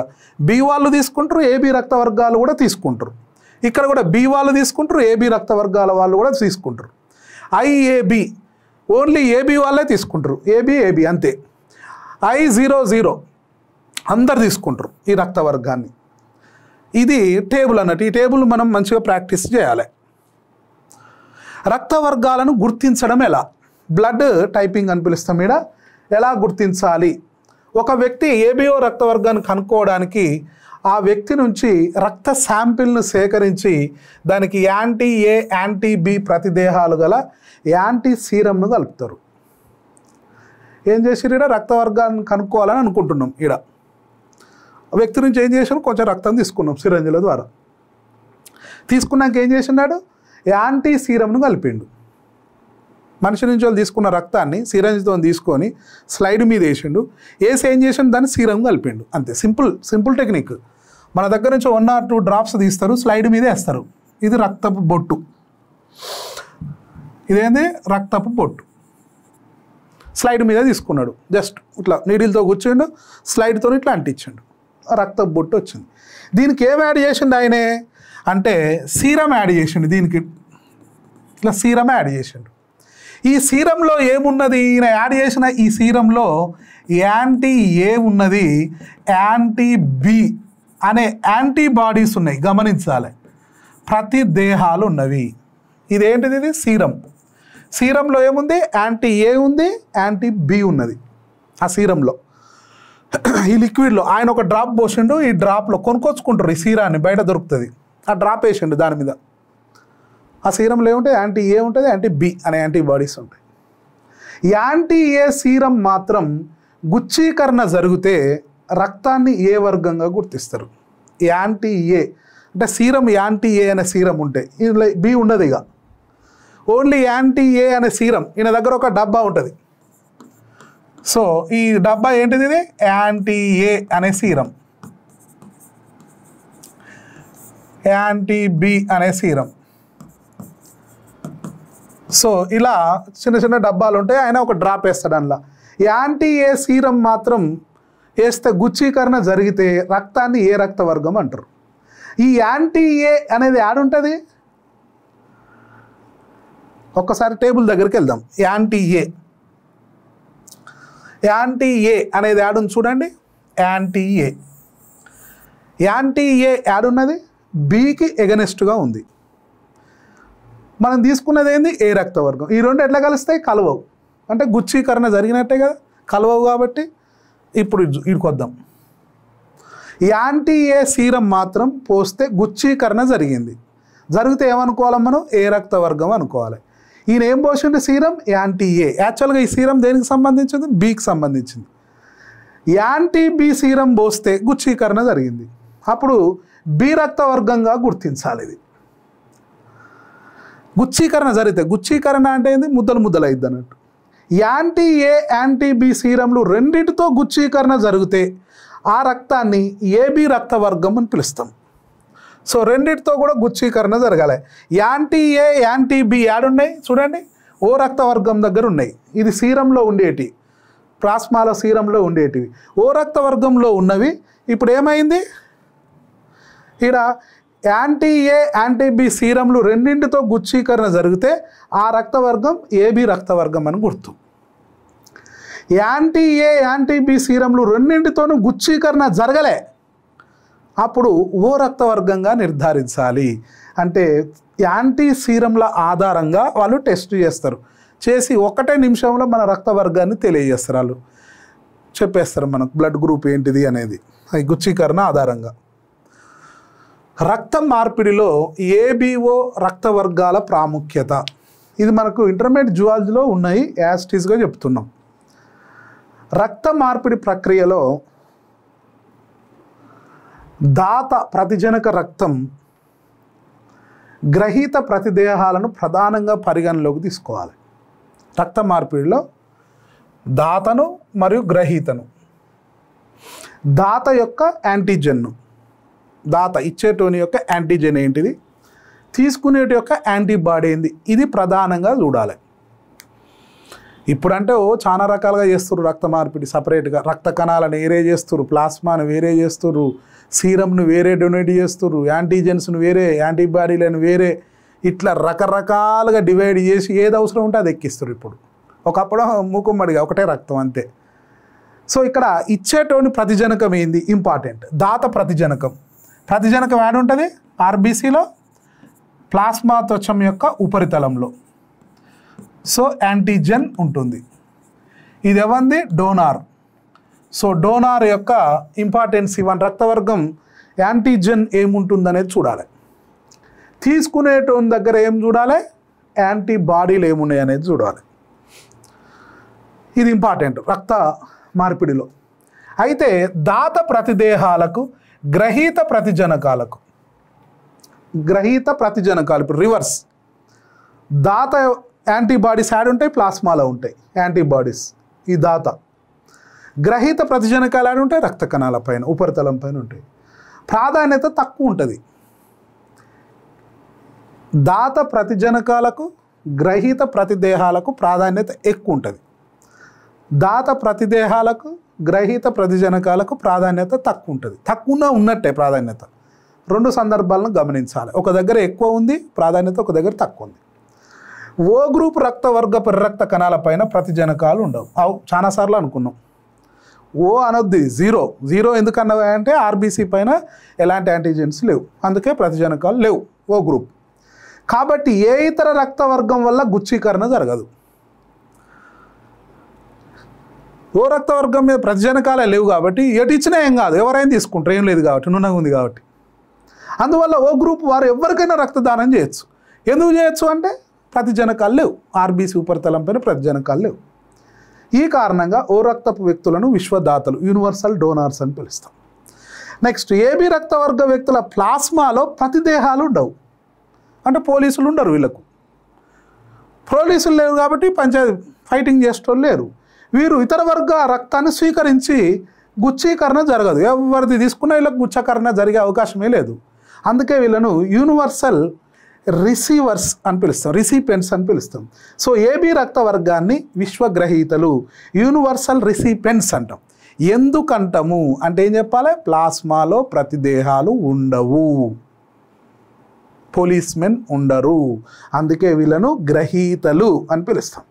B వాళ్ళు తీసుకుంటారు, AB రక్త వర్గాలు కూడా తీసుకుంటారు. ఇక్కడ కూడా B వాళ్ళు తీసుకుంటారు, AB రక్త వర్గాల వాళ్ళు కూడా తీసుకుంటారు. IAB ఓన్లీ AB వాళ్ళే తీసుకుంటారు, AB అంతే. I00 అందరు తీసుకుంటారు ఈ రక్త వర్గాన్ని. ఇది టేబుల్ అన్నట్టు. ఈ టేబుల్ మనం మంచిగా ప్రాక్టీస్ చేయాలి. రక్త వర్గాలను గుర్తించడం ఎలా, బ్లడ్ టైపింగ్ అని పిలుస్తాం. ఇక్కడ ఎలా గుర్తించాలి, ఒక వ్యక్తి ABO రక్త వర్గాన్ని కనుక్కోవడానికి ఆ వ్యక్తి నుంచి రక్త శాంపిల్ను సేకరించి దానికి యాంటీ A యాంటీ B ప్రతిదేహాలు గల యాంటీ సీరంను కలుపుతారు. ఏం చేసిరు, ఇక్కడ రక్త వర్గాన్ని కనుక్కోవాలని అనుకుంటున్నాం. ఇక్కడ వ్యక్తి నుంచి ఏం చేసాం, కొంచెం రక్తం తీసుకున్నాం సిరంజుల ద్వారా. తీసుకున్నాక ఏం చేసినాడు, యాంటీ సీరంను కలిపిండు. మనిషి నుంచి వాళ్ళు తీసుకున్న రక్తాన్ని సిరంజితో తీసుకొని స్లైడ్ మీద వేసిండు. వేసి ఏం చేసిండు, దాన్ని సీరం కలిపిండు. అంతే, సింపుల్ టెక్నిక్. మన దగ్గర నుంచి 1 or 2 డ్రాప్స్ తీస్తారు, స్లైడ్ మీద వేస్తారు. ఇది రక్తపు బొట్టు. ఇదేంది, రక్తపు బొట్టు. స్లైడ్ మీద తీసుకున్నాడు, జస్ట్ ఇట్లా నీడిల్తో కూర్చుండు, స్లైడ్తో ఇట్లా అంటించిండు, రక్తపు బొట్టు వచ్చింది. దీనికి ఏం యాడ్ చేసిండు ఆయనే అంటే సీరం యాడ్ చేసిండు. దీనికి ఇట్లా సీరం యాడ్ చేసిండు. ఈ సీరంలో ఏమున్నది, ఈయన యాడ్ చేసిన ఈ సీరంలో యాంటీ A ఉన్నది, యాంటీ B అనే యాంటీబాడీస్ ఉన్నాయి. గమనించాలి, ప్రతి దేహాలు ఉన్నవి. ఇదేంటిది, ఇది సీరం. సీరంలో ఏముంది, యాంటీ A ఉంది, యాంటీ B ఉన్నది ఆ సీరంలో. ఈ లిక్విడ్లో ఆయన ఒక డ్రాప్ పోసిండు. ఈ డ్రాప్లో కొనుక్కొచ్చుకుంటారు ఈ సీరాన్ని, బయట దొరుకుతుంది. ఆ డ్రాప్ వేసిండు దాని మీద. ఆ సీరంలో ఏముంటాయి, యాంటీ A ఉంటుంది, యాంటీ B అనే యాంటీబాడీస్ ఉంటాయి. యాంటీ A సీరం మాత్రం గుచ్చీకరణ జరిగితే రక్తాన్ని A వర్గంగా గుర్తిస్తారు. యాంటీ A అంటే సీరం యాంటీ A అనే సీరం ఉంటే ఇందులో B ఉండదు. ఇక ఓన్లీ యాంటీ A అనే సీరం. ఈయన దగ్గర ఒక డబ్బా ఉంటుంది. సో ఈ డబ్బా ఏంటిది, ఇది యాంటీ A అనే సీరం, యాంటీ B అనే సీరం. సో ఇలా చిన్న చిన్న డబ్బాలు ఉంటాయి. ఆయన ఒక డ్రాప్ వేస్తాడు. అందులో యాంటీ A సీరం మాత్రం వేస్తే గుచ్చీకరణ జరిగితే రక్తాన్ని A రక్త వర్గం అంటారు. ఈ యాంటీ A అనేది యాడ్ ఉంటుంది. ఒక్కసారి టేబుల్ దగ్గరికి వెళ్దాం. యాంటీ A అనేది యాడ్ ఉంది చూడండి. యాంటీ A యాడ్ ఉన్నది Bకి ఎగనెస్ట్గా ఉంది. మనం తీసుకున్నది ఏంది, A రక్త వర్గం. ఈ రెండు ఎట్లా కలుస్తాయి, కలవవు. అంటే గుచ్చీకరణ జరిగినట్టే కదా, కలవవు. కాబట్టి ఇప్పుడు ఇడికొద్దాం. యాంటీ A సీరం మాత్రం పోస్తే గుచ్చీకరణ జరిగింది. జరిగితే ఏమనుకోవాలి మనం, A రక్త వర్గం అనుకోవాలి. ఈయన ఏం పోసిండు, సీరం యాంటీ A. యాక్చువల్గా ఈ సీరం దేనికి సంబంధించింది, Bకి సంబంధించింది. యాంటీ B సీరం పోస్తే గుచ్చీకరణ జరిగింది. అప్పుడు B రక్త వర్గంగా గుర్తించాలి. ఇది గుచ్చీకరణ జరిగితే, గుచ్చీకరణ అంటే ఏంది, ముద్దలు అయింది అన్నట్టు. యాంటీ A యాంటీ B సీరంలు రెండింటితో గుచ్చీకరణ జరిగితే ఆ రక్తాన్ని AB రక్త వర్గం అని పిలుస్తాం. సో రెండింటితో కూడా గుచ్చీకరణ జరగాలి. యాంటీ A యాంటీ B యాడున్నాయి చూడండి, O రక్త వర్గం దగ్గర ఉన్నాయి. ఇది సీరంలో ఉండేటివి, ప్లాస్మాల సీరంలో ఉండేటివి. O రక్త వర్గంలో ఉన్నవి ఇప్పుడు ఏమైంది, ఇక్కడ యాంటీ A యాంటీ B సీరంలు రెండింటితో గుచ్చీకరణ జరిగితే ఆ రక్త వర్గం AB రక్త వర్గం అని గుర్తు. యాంటీ A యాంటీ B సీరంలు రెండింటితోనూ గుచ్చీకరణ జరగలే, అప్పుడు O రక్త వర్గంగా నిర్ధారించాలి. అంటే యాంటీ సీరంల ఆధారంగా వాళ్ళు టెస్ట్ చేస్తారు. చేసి 1 నిమిషంలో మన రక్త వర్గాన్ని తెలియజేస్తారు. వాళ్ళు చెప్పేస్తారు మనకు బ్లడ్ గ్రూప్ ఏంటిది అనేది, అది గుచ్చీకరణ ఆధారంగా. రక్త మార్పిడిలో ABO రక్త వర్గాల ప్రాముఖ్యత, ఇది మనకు ఇంటర్మీడియట్ జువాలజీలో ఉన్నాయి, యాస్టీస్గా చెప్తున్నాం. రక్త మార్పిడి ప్రక్రియలో దాత ప్రతిజనక రక్తం గ్రహీత ప్రతిదేహాలను ప్రధానంగా పరిగణలోకి తీసుకోవాలి. రక్త మార్పిడిలో దాతను మరియు గ్రహీతను. దాత యొక్క యాంటీజెన్ను, దాత ఇచ్చేటోని యొక్క యాంటీజెన్ ఏంటిది, తీసుకునేటి యొక్క యాంటీబాడీ ఏంది, ఇది ప్రధానంగా చూడాలి. ఇప్పుడంటే చాలా రకాలుగా చేస్తున్నారు రక్త మార్పిడి, సపరేట్గా రక్త కణాలను వేరే చేస్తున్నారు, ప్లాస్మాను వేరే చేస్తున్నారు, సీరంను వేరే డొనేట్ చేస్తున్నారు, యాంటీజెన్స్ను వేరే, యాంటీబాడీలను వేరే, ఇట్లా రకరకాలుగా డివైడ్ చేసి ఏది అవసరం ఉంటే అది ఎక్కిస్తారు. ఇప్పుడు ఒకప్పుడు మూకుమ్మడిగా ఒకటే రక్తం అంతే. సో ఇక్కడ ఇచ్చేటోని ప్రతిజనకం ఏంది ఇంపార్టెంట్. దాత ప్రతిజనకం, ప్రతిజనకం ఏడ ఉంటుంది, ఆర్బీసీలో ప్లాస్మా త్వచం యొక్క ఉపరితలంలో. సో యాంటీజెన్ ఉంటుంది. ఇది ఎవంది, డోనార్. సో డోనార్ యొక్క ఇంపార్టెన్స్ ఇవన్నీ. రక్తవర్గం యాంటీజెన్ ఏముంటుందనేది చూడాలి. తీసుకునేటోని దగ్గర ఏం చూడాలి, యాంటీబాడీలు ఏమున్నాయి అనేది చూడాలి. ఇది ఇంపార్టెంట్ రక్త మార్పిడిలో. అయితే దాత ప్రతిదేహాలకు గ్రహీత ప్రతిజనకాలకు, గ్రహీత ప్రతిజనకాలు ఇప్పుడు రివర్స్. దాత యాంటీబాడీస్ యాడ్ ఉంటాయి, ప్లాస్మాలో ఉంటాయి యాంటీబాడీస్, ఈ దాత. గ్రహీత ప్రతిజనకాలు యాడ్ ఉంటాయి, రక్త కణాల పైన ఉపరితలం పైన ఉంటాయి. ప్రాధాన్యత తక్కువ ఉంటుంది. దాత ప్రతిజనకాలకు గ్రహీత ప్రతిదేహాలకు ప్రాధాన్యత ఎక్కువ ఉంటుంది. దాత ప్రతిదేహాలకు గ్రహీత ప్రతిజనకాలకు ప్రాధాన్యత తక్కువ ఉంటుంది. తక్కువ ఉన్నట్టే ప్రాధాన్యత. రెండు సందర్భాలను గమనించాలి. ఒక దగ్గర ఎక్కువ ఉంది ప్రాధాన్యత, ఒక దగ్గర తక్కువ ఉంది. ఓ గ్రూప్ రక్తవర్గ పరిరక్త కణాల పైన ప్రతిజనకాలు ఉండవు. చాలాసార్లు అనుకున్నాం. ఓ అనొద్ది, జీరో. జీరో ఎందుకన్నా అంటే ఆర్బీసీ పైన ఎలాంటి యాంటీజెన్స్ లేవు, అందుకే ప్రతిజనకాలు లేవు ఓ గ్రూప్. కాబట్టి ఏ ఇతర రక్తవర్గం వల్ల గుచ్చీకరణ జరగదు. ఓ రక్తవర్గం మీద ప్రతిజనకాలే లేవు కాబట్టి ఎటు ఇచ్చినా ఏం కాదు, ఎవరైనా తీసుకుంటారు, ఏం లేదు కాబట్టి, నున్నగా ఉంది కాబట్టి. అందువల్ల ఓ గ్రూప్ వారు ఎవరికైనా రక్తదానం చేయొచ్చు. ఎందుకు చేయొచ్చు అంటే ప్రతిజనకాలు లేవు, ఆర్బీసీ ఉపరితలం పైన ప్రతిజనకాలు లేవు. ఈ కారణంగా ఓ రక్తపు వ్యక్తులను విశ్వదాతలు, యూనివర్సల్ డోనార్స్ అని పిలుస్తాం. నెక్స్ట్, ఏబీ రక్తవర్గ వ్యక్తుల ప్లాస్మాలో ప్రతిదేహాలు ఉండవు. అంటే పోలీసులు ఉండరు, వీళ్ళకు పోలీసులు లేరు కాబట్టి పంచాయతీ ఫైటింగ్ చేసేటోళ్ళు లేరు. వీరు ఇతర వర్గ రక్తాన్ని స్వీకరించి గుచ్చీకరణ జరగదు. ఎవరిది తీసుకున్న వీళ్ళకి గుచ్చకరణ జరిగే అవకాశమే లేదు. అందుకే వీళ్ళను యూనివర్సల్ రిసీవర్స్ అని పిలుస్తాం, రిసిపెంట్స్ అని పిలుస్తాం. సో ఏబీ రక్త వర్గాన్ని విశ్వగ్రహీతలు, యూనివర్సల్ రిసిపెంట్స్ అంటాం. ఎందుకంటాము అంటే ఏం చెప్పాలి, ప్లాస్మాలో ప్రతిదేహాలు ఉండవు, పోలీస్మెన్ ఉండరు, అందుకే వీళ్ళను గ్రహీతలు అని పిలుస్తాం.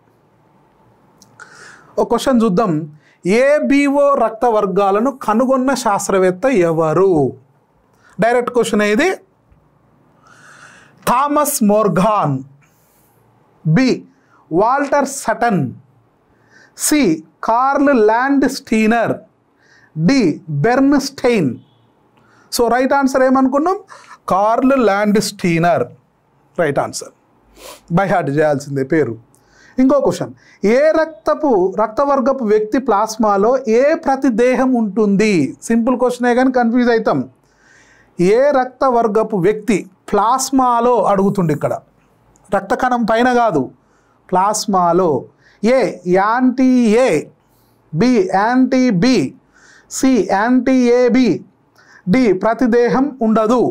ఒక క్వశ్చన్ చూద్దాం. ఏబిఓ రక్త వర్గాలను కనుగొన్న శాస్త్రవేత్త ఎవరు? డైరెక్ట్ క్వశ్చన్ ఇది. Thomas Morgan, B Walter Sutton, C Karl Landsteiner, D Bernstein. So right answer ఏమనుకున్నాం, Karl Landsteiner right answer. By heart చేయాల్సిందే పేరు. ఇంకో క్వశ్చన్, ఏ రక్తవర్గపు వ్యక్తి ప్లాస్మాలో ఏ ప్రతిదేహం ఉంటుంది? సింపుల్ క్వశ్చనే కానీ కన్ఫ్యూజ్ అవుతాం. ఏ రక్తవర్గపు వ్యక్తి ప్లాస్మాలో అడుగుతుండే, ఇక్కడ రక్త కణం పైన కాదు, ప్లాస్మాలో. A anti A, B anti B, C anti AB, D ప్రతిదేహం ఉండదు.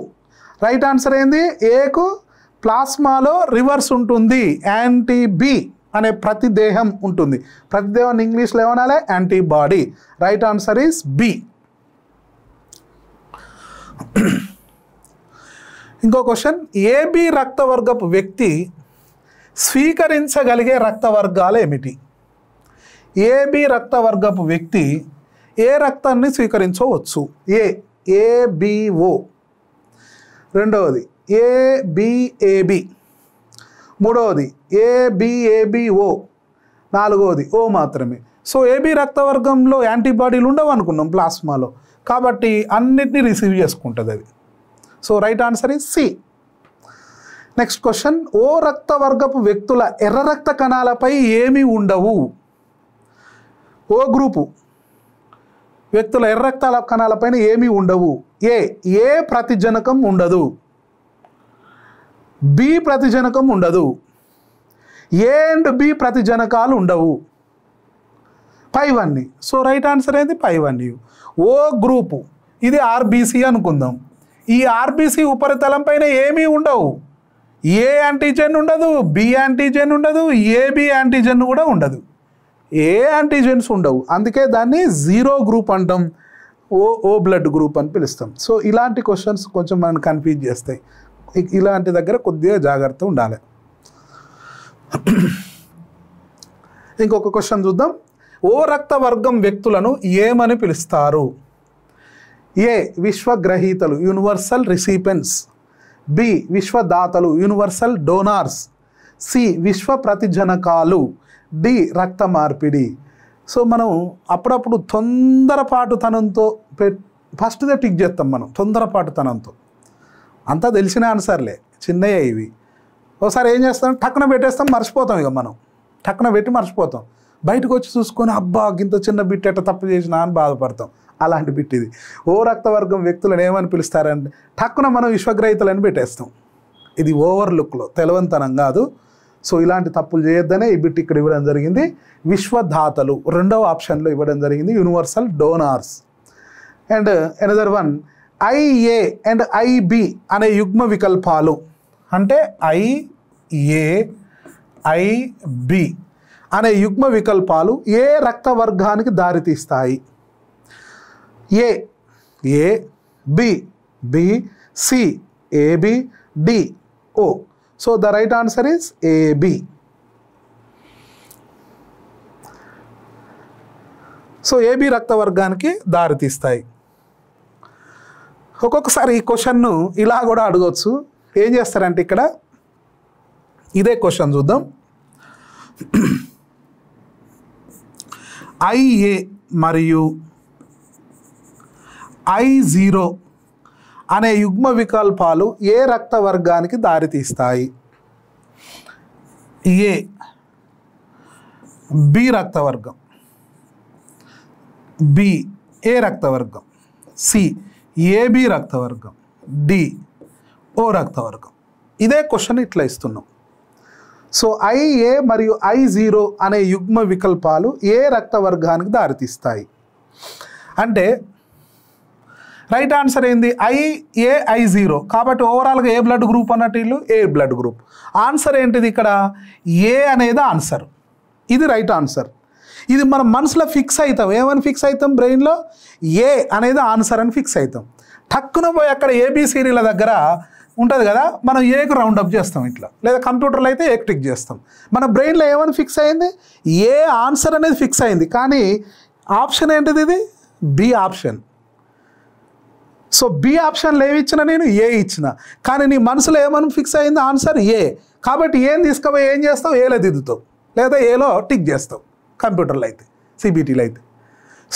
రైట్ ఆన్సర్ ఏంది? ఏకు ప్లాస్మాలో రివర్స్ ఉంటుంది, యాంటీ బి అనే ప్రతిదేహం ఉంటుంది. ప్రతిదేహం ఇంగ్లీష్లో ఏమనాలి? Antibody. Right answer is B. ఇంకో క్వశ్చన్, ఏబి రక్తవర్గపు వ్యక్తి స్వీకరించగలిగే రక్తవర్గాలు ఏమిటి? ఏబి రక్తవర్గపు వ్యక్తి ఏ రక్తాన్ని స్వీకరించవచ్చు? ఏ ఏబిఓ, రెండవది ఏబిఏబి, మూడవది ఏబిఏబిఓ, నాలుగవది ఓ మాత్రమే. సో ఏబి రక్తవర్గంలో యాంటీబాడీలు ఉండవు అనుకున్నాం ప్లాస్మాలో, కాబట్టి అన్నిటినీ రిసీవ్ చేసుకుంటుంది అది. So right answer is C. Next question, O రక్తవర్గపు వ్యక్తుల ఎర్ర రక్త కణాలపై ఏమీ ఉండవు? ఓ గ్రూపు వ్యక్తుల ఎర్ర రక్త కణాలపైన ఏమీ ఉండవు. ఏ ప్రతిజనకం ఉండదు, బి ప్రతిజనకం ఉండదు, ఏ అండ్ బి ప్రతిజనకాలు ఉండవు, π1. సో రైట్ ఆన్సర్ ఏంది π1u. ఓ గ్రూపు ఇది ఆర్బీసీ అనుకుందాం. ఈ ఆర్బీసీ ఉపరితలం పైన ఏమీ ఉండవు. ఏ యాంటీజెన్ ఉండదు, బి యాంటీజెన్ ఉండదు, ఏబి యాంటీజెన్ కూడా ఉండదు. ఏ యాంటీజెన్స్ ఉండవు. అందుకే దాన్ని జీరో గ్రూప్ అంటాం, ఓ బ్లడ్ గ్రూప్ అని పిలుస్తాం. సో ఇలాంటి క్వశ్చన్స్ కొంచెం మనం కన్ఫ్యూజ్ చేస్తాయి. ఇలాంటి దగ్గర కొద్దిగా జాగ్రత్త ఉండాలి. ఇంకొక క్వశ్చన్ చూద్దాం. ఓ రక్త వర్గం వ్యక్తులను ఏమని పిలుస్తారు? ఏ విశ్వగ్రహీతలు, యూనివర్సల్ రిసిపెంట్స్. బి విశ్వదాతలు, యూనివర్సల్ డోనార్స్. సి విశ్వ ప్రతిజనకాలు. డి రక్త మార్పిడి. సో మనం అప్పుడప్పుడు తొందరపాటుతనంతో ఫస్ట్దే టిక్ చేస్తాం. మనం తొందరపాటుతనంతో అంతా తెలిసిన ఆన్సర్లే, చిన్నయే ఇవి. ఒకసారి ఏం చేస్తాం, టక్కున పెట్టేస్తాం, మర్చిపోతాం. ఇక మనం టక్కున పెట్టి మర్చిపోతాం. బయటకు వచ్చి చూసుకొని అబ్బా ఇంత చిన్న బిట్ ఎట్ట తప్పు చేసినా అని బాధపడతాం. అలాంటి బిట్ ఇది. ఓ రక్తవర్గం వ్యక్తులను ఏమని పిలుస్తారంటే టక్కున మనం విశ్వగ్రహీతలని పెట్టేస్తాం. ఇది ఓవర్లుక్లో తెలవంతనం కాదు. సో ఇలాంటి తప్పులు చేయొద్దనే ఈ బిట్ ఇక్కడ ఇవ్వడం జరిగింది. విశ్వదాతలు రెండవ ఆప్షన్లో ఇవ్వడం జరిగింది, universal donors. And another one, IA and IB అనే యుగ్మ వికల్పాలు. అంటే ఐఏ ఐబి అనే యుగ్మ వికల్పాలు ఏ రక్త వర్గానికి దారితీస్తాయి? A B B C AB D O. So the right answer is AB. So AB రక్త వర్గానికి దారితీస్తాయి. ఒక్కొక్కసారి ఈ క్వశ్చన్ను ఇలా కూడా అడగవచ్చు. ఏం చేస్తారంటే ఇక్కడ ఇదే క్వశ్చన్ చూద్దాం. ఐఏ మరియు I0 అనే యుగ్మ వికల్పాలు ఏ రక్త వర్గానికి దారితీస్తాయి? ఏ బి రక్తవర్గం, బి ఏ రక్తవర్గం, సి ఏబి రక్తవర్గం, డి ఓ రక్తవర్గం. ఇదే క్వశ్చన్ ఇట్లా ఇస్తున్నాం. సో ఐఏ మరియు I0 అనే యుగ్మ వికల్పాలు ఏ రక్త వర్గానికి దారితీస్తాయి అంటే రైట్ ఆన్సర్ ఏంది? I0. కాబట్టి ఓవరాల్గా ఏ బ్లడ్ గ్రూప్ అన్నట్టు వీళ్ళు ఏ బ్లడ్ గ్రూప్. ఆన్సర్ ఏంటిది ఇక్కడ? ఏ అనేది ఆన్సర్. ఇది రైట్ ఆన్సర్. ఇది మనం మనసులో ఫిక్స్ అవుతాం. ఏమని ఫిక్స్ అవుతాం? బ్రెయిన్లో ఏ అనేది ఆన్సర్ అని ఫిక్స్ అవుతాం. టక్కున పోయి అక్కడ ఏబిసిడీల దగ్గర ఉంటుంది కదా, మనం ఏకు రౌండప్ చేస్తాం ఇట్లా, లేదా కంప్యూటర్లో అయితే ఏకు టిక్ చేస్తాం. మన బ్రెయిన్లో ఏమని ఫిక్స్ అయింది? ఏ ఆన్సర్ అనేది ఫిక్స్ అయింది. కానీ ఆప్షన్ ఏంటిది? ఇది బి ఆప్షన్. సో బి ఆప్షన్లో ఏమి ఇచ్చినా నేను ఏ ఇచ్చిన, కానీ నీ మనసులో ఏమని ఫిక్స్ అయింది? ఆన్సర్ ఏ. కాబట్టి ఏం తీసుకుపోయి ఏం చేస్తావు? ఏలో దిద్దుతావు, లేదా ఏలో టిక్ చేస్తావు కంప్యూటర్లో అయితే, సిబిటీలో అయితే.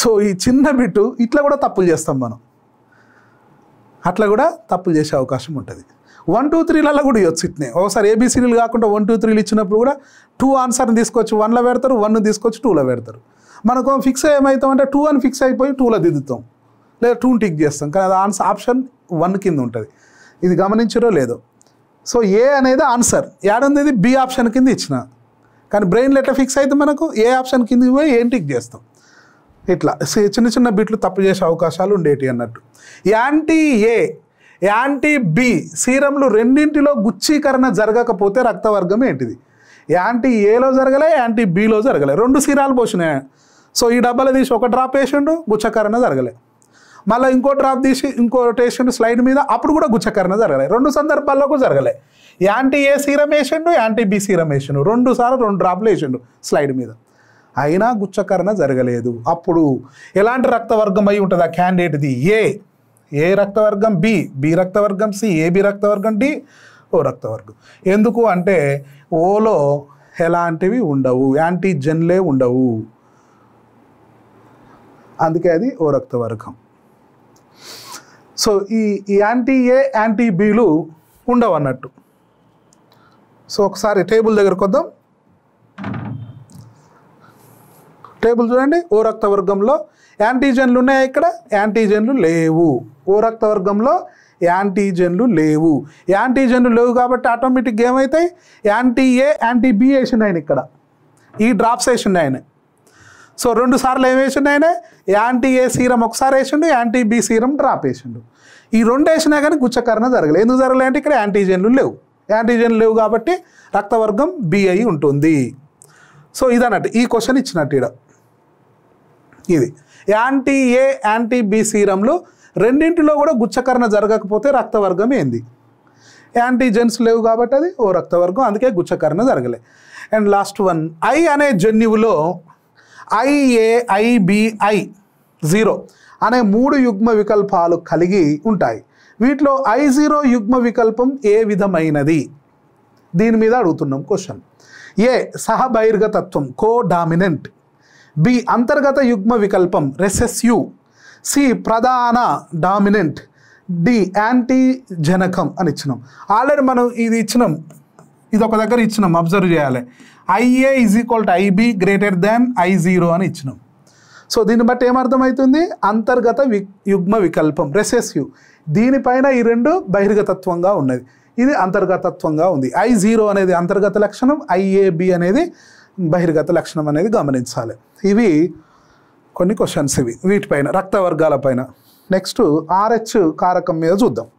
సో ఈ చిన్న బిట్టు ఇట్లా కూడా తప్పులు చేస్తాం మనం. అట్లా కూడా తప్పులు చేసే అవకాశం ఉంటుంది. 1 2 3లలో కూడా ఇవ్వచ్చు ఇట్నే. ఒకసారి ఏబిసిడీలు కాకుండా 1 2 3లు ఇచ్చినప్పుడు కూడా 2 ఆన్సర్ని తీసుకొచ్చి 1లో పెడతారు, 1 తీసుకొచ్చి 2లో పెడతారు. మనకు ఫిక్స్ ఏమవుతామంటే 2 అని ఫిక్స్ అయిపోయి 2లో దిద్దుతాం, లేదా 2ని టిక్ చేస్తాం. కానీ అది ఆప్షన్ 1 కింద ఉంటుంది. ఇది గమనించరో లేదో. సో ఏ అనేది ఆన్సర్, ఏడుంది? ఇది బి ఆప్షన్ కింద ఇచ్చిన. కానీ బ్రెయిన్లో ఎట్లా ఫిక్స్ అయితే మనకు ఏ ఆప్షన్ కింద పోయి ఏం టిక్ చేస్తాం. ఇట్లా చిన్న చిన్న బిట్లు తప్పు చేసే అవకాశాలు ఉండేటి అన్నట్టు. యాంటీ ఏ యాంటీ బి సీరంలు రెండింటిలో గుచ్చీకరణ జరగకపోతే రక్తవర్గం ఏంటిది? యాంటీ ఏలో జరగలే, యాంటీ బిలో జరగలే. 2 సీరాలు పోసినాయి. సో ఈ డబ్బాలో తీసి ఒక డ్రాప్ వేసిండు, గుచ్చకరణ జరగలే. మళ్ళీ ఇంకో డ్రాప్ తీసి ఇంకోటి వేసిండు స్లైడ్ మీద, అప్పుడు కూడా గుచ్చకరణ జరగలే. 2 సందర్భాల్లో కూడా జరగలే. యాంటీ ఏ సీరం వేసిండు, యాంటీ బి సీరం వేసిండు, 2 సార్లు 2 డ్రాప్లు వేసిండు స్లైడ్ మీద, అయినా గుచ్చకరణ జరగలేదు. అప్పుడు ఎలాంటి రక్తవర్గం అయి ఉంటుంది ఆ క్యాండిడేట్ది? ఏ రక్తవర్గం, బి రక్తవర్గం, సి ఏబి రక్తవర్గం, డి ఓ రక్తవర్గం. ఎందుకు అంటే ఓలో ఎలాంటివి ఉండవు, యాంటీజెన్లే ఉండవు, అందుకే అది ఓ రక్తవర్గం. సో ఈ యాంటీ ఏ యాంటీ బిలు ఉండవు అన్నట్టు. సో ఒకసారి టేబుల్ దగ్గరకు వద్దాం. టేబుల్ చూడండి. ఓ రక్తవర్గంలో యాంటీజెన్లు ఉన్నాయి, ఇక్కడ యాంటీజెన్లు లేవు. ఓ రక్తవర్గంలో యాంటీజెన్లు లేవు. యాంటీజెన్లు లేవు కాబట్టి ఆటోమేటిక్గా ఏమవుతాయి? యాంటీ ఏ యాంటీ బి వేసిండు ఆయన, ఇక్కడ ఈ డ్రాప్స్ వేసిండు ఆయన. సో 2 సార్లు ఏం వేసిండు ఆయన, యాంటీ ఏ సీరం ఒకసారి వేసిండు, యాంటీ బి సీరం డ్రాప్ వేసిండు. ఈ 2 వేసినా కానీ గుచ్చకరణ జరగలేదు. ఎందుకు జరగలేదు అంటే ఇక్కడ యాంటీజెన్లు లేవు. యాంటీజెన్లు లేవు కాబట్టి రక్తవర్గం బి అయి ఉంటుంది. సో ఇదన్నట్టు ఈ క్వశ్చన్ ఇచ్చినట్టు ఇక్కడ ఇది యాంటీ ఏ యాంటీ బి సీరంలో రెండింటిలో కూడా గుచ్చకరణ జరగకపోతే రక్తవర్గం ఏంది? యాంటీజెన్స్ లేవు కాబట్టి అది ఓ రక్తవర్గం, అందుకే గుచ్చకరణ జరగలే. అండ్ లాస్ట్ వన్, ఐ అనే జన్యువులో ఐఏ ఐబిఐ 0 అనే 3 యుగ్మ వికల్పాలు కలిగి ఉంటాయి. వీటిలో I0 యుగ్మ వికల్పం ఏ విధమైనది? దీని మీద అడుగుతున్నాం క్వశ్చన్. ఏ సహబహిర్గతత్వం కో డామినెంట్, బి అంతర్గత యుగ్మ వికల్పం రెసెసివ్, సి ప్రధాన డామినెంట్, డి యాంటీ జనకం అని ఇచ్చినాం. ఆల్రెడీ మనం ఇది ఇచ్చినాం, ఇది ఒక దగ్గర ఇచ్చినాం, అబ్జర్వ్ చేయాలి. IA = IB greater than I0 అని ఇచ్చినాం. సో దీన్ని బట్టి ఏమర్థమవుతుంది? అంతర్గత యుగ్మ వికల్పం రెసెసివ్, దీనిపైన ఈ 2 బహిర్గతత్వంగా ఉన్నది, ఇది అంతర్గతత్వంగా ఉంది. I0 అనేది అంతర్గత లక్షణం, IAB అనేది బహిర్గత లక్షణం అనేది గమనించాలి. ఇవి కొన్ని క్వశ్చన్స్, ఇవి వీటిపైన రక్తవర్గాల పైన. నెక్స్ట్ RH కారకం మీద చూద్దాం.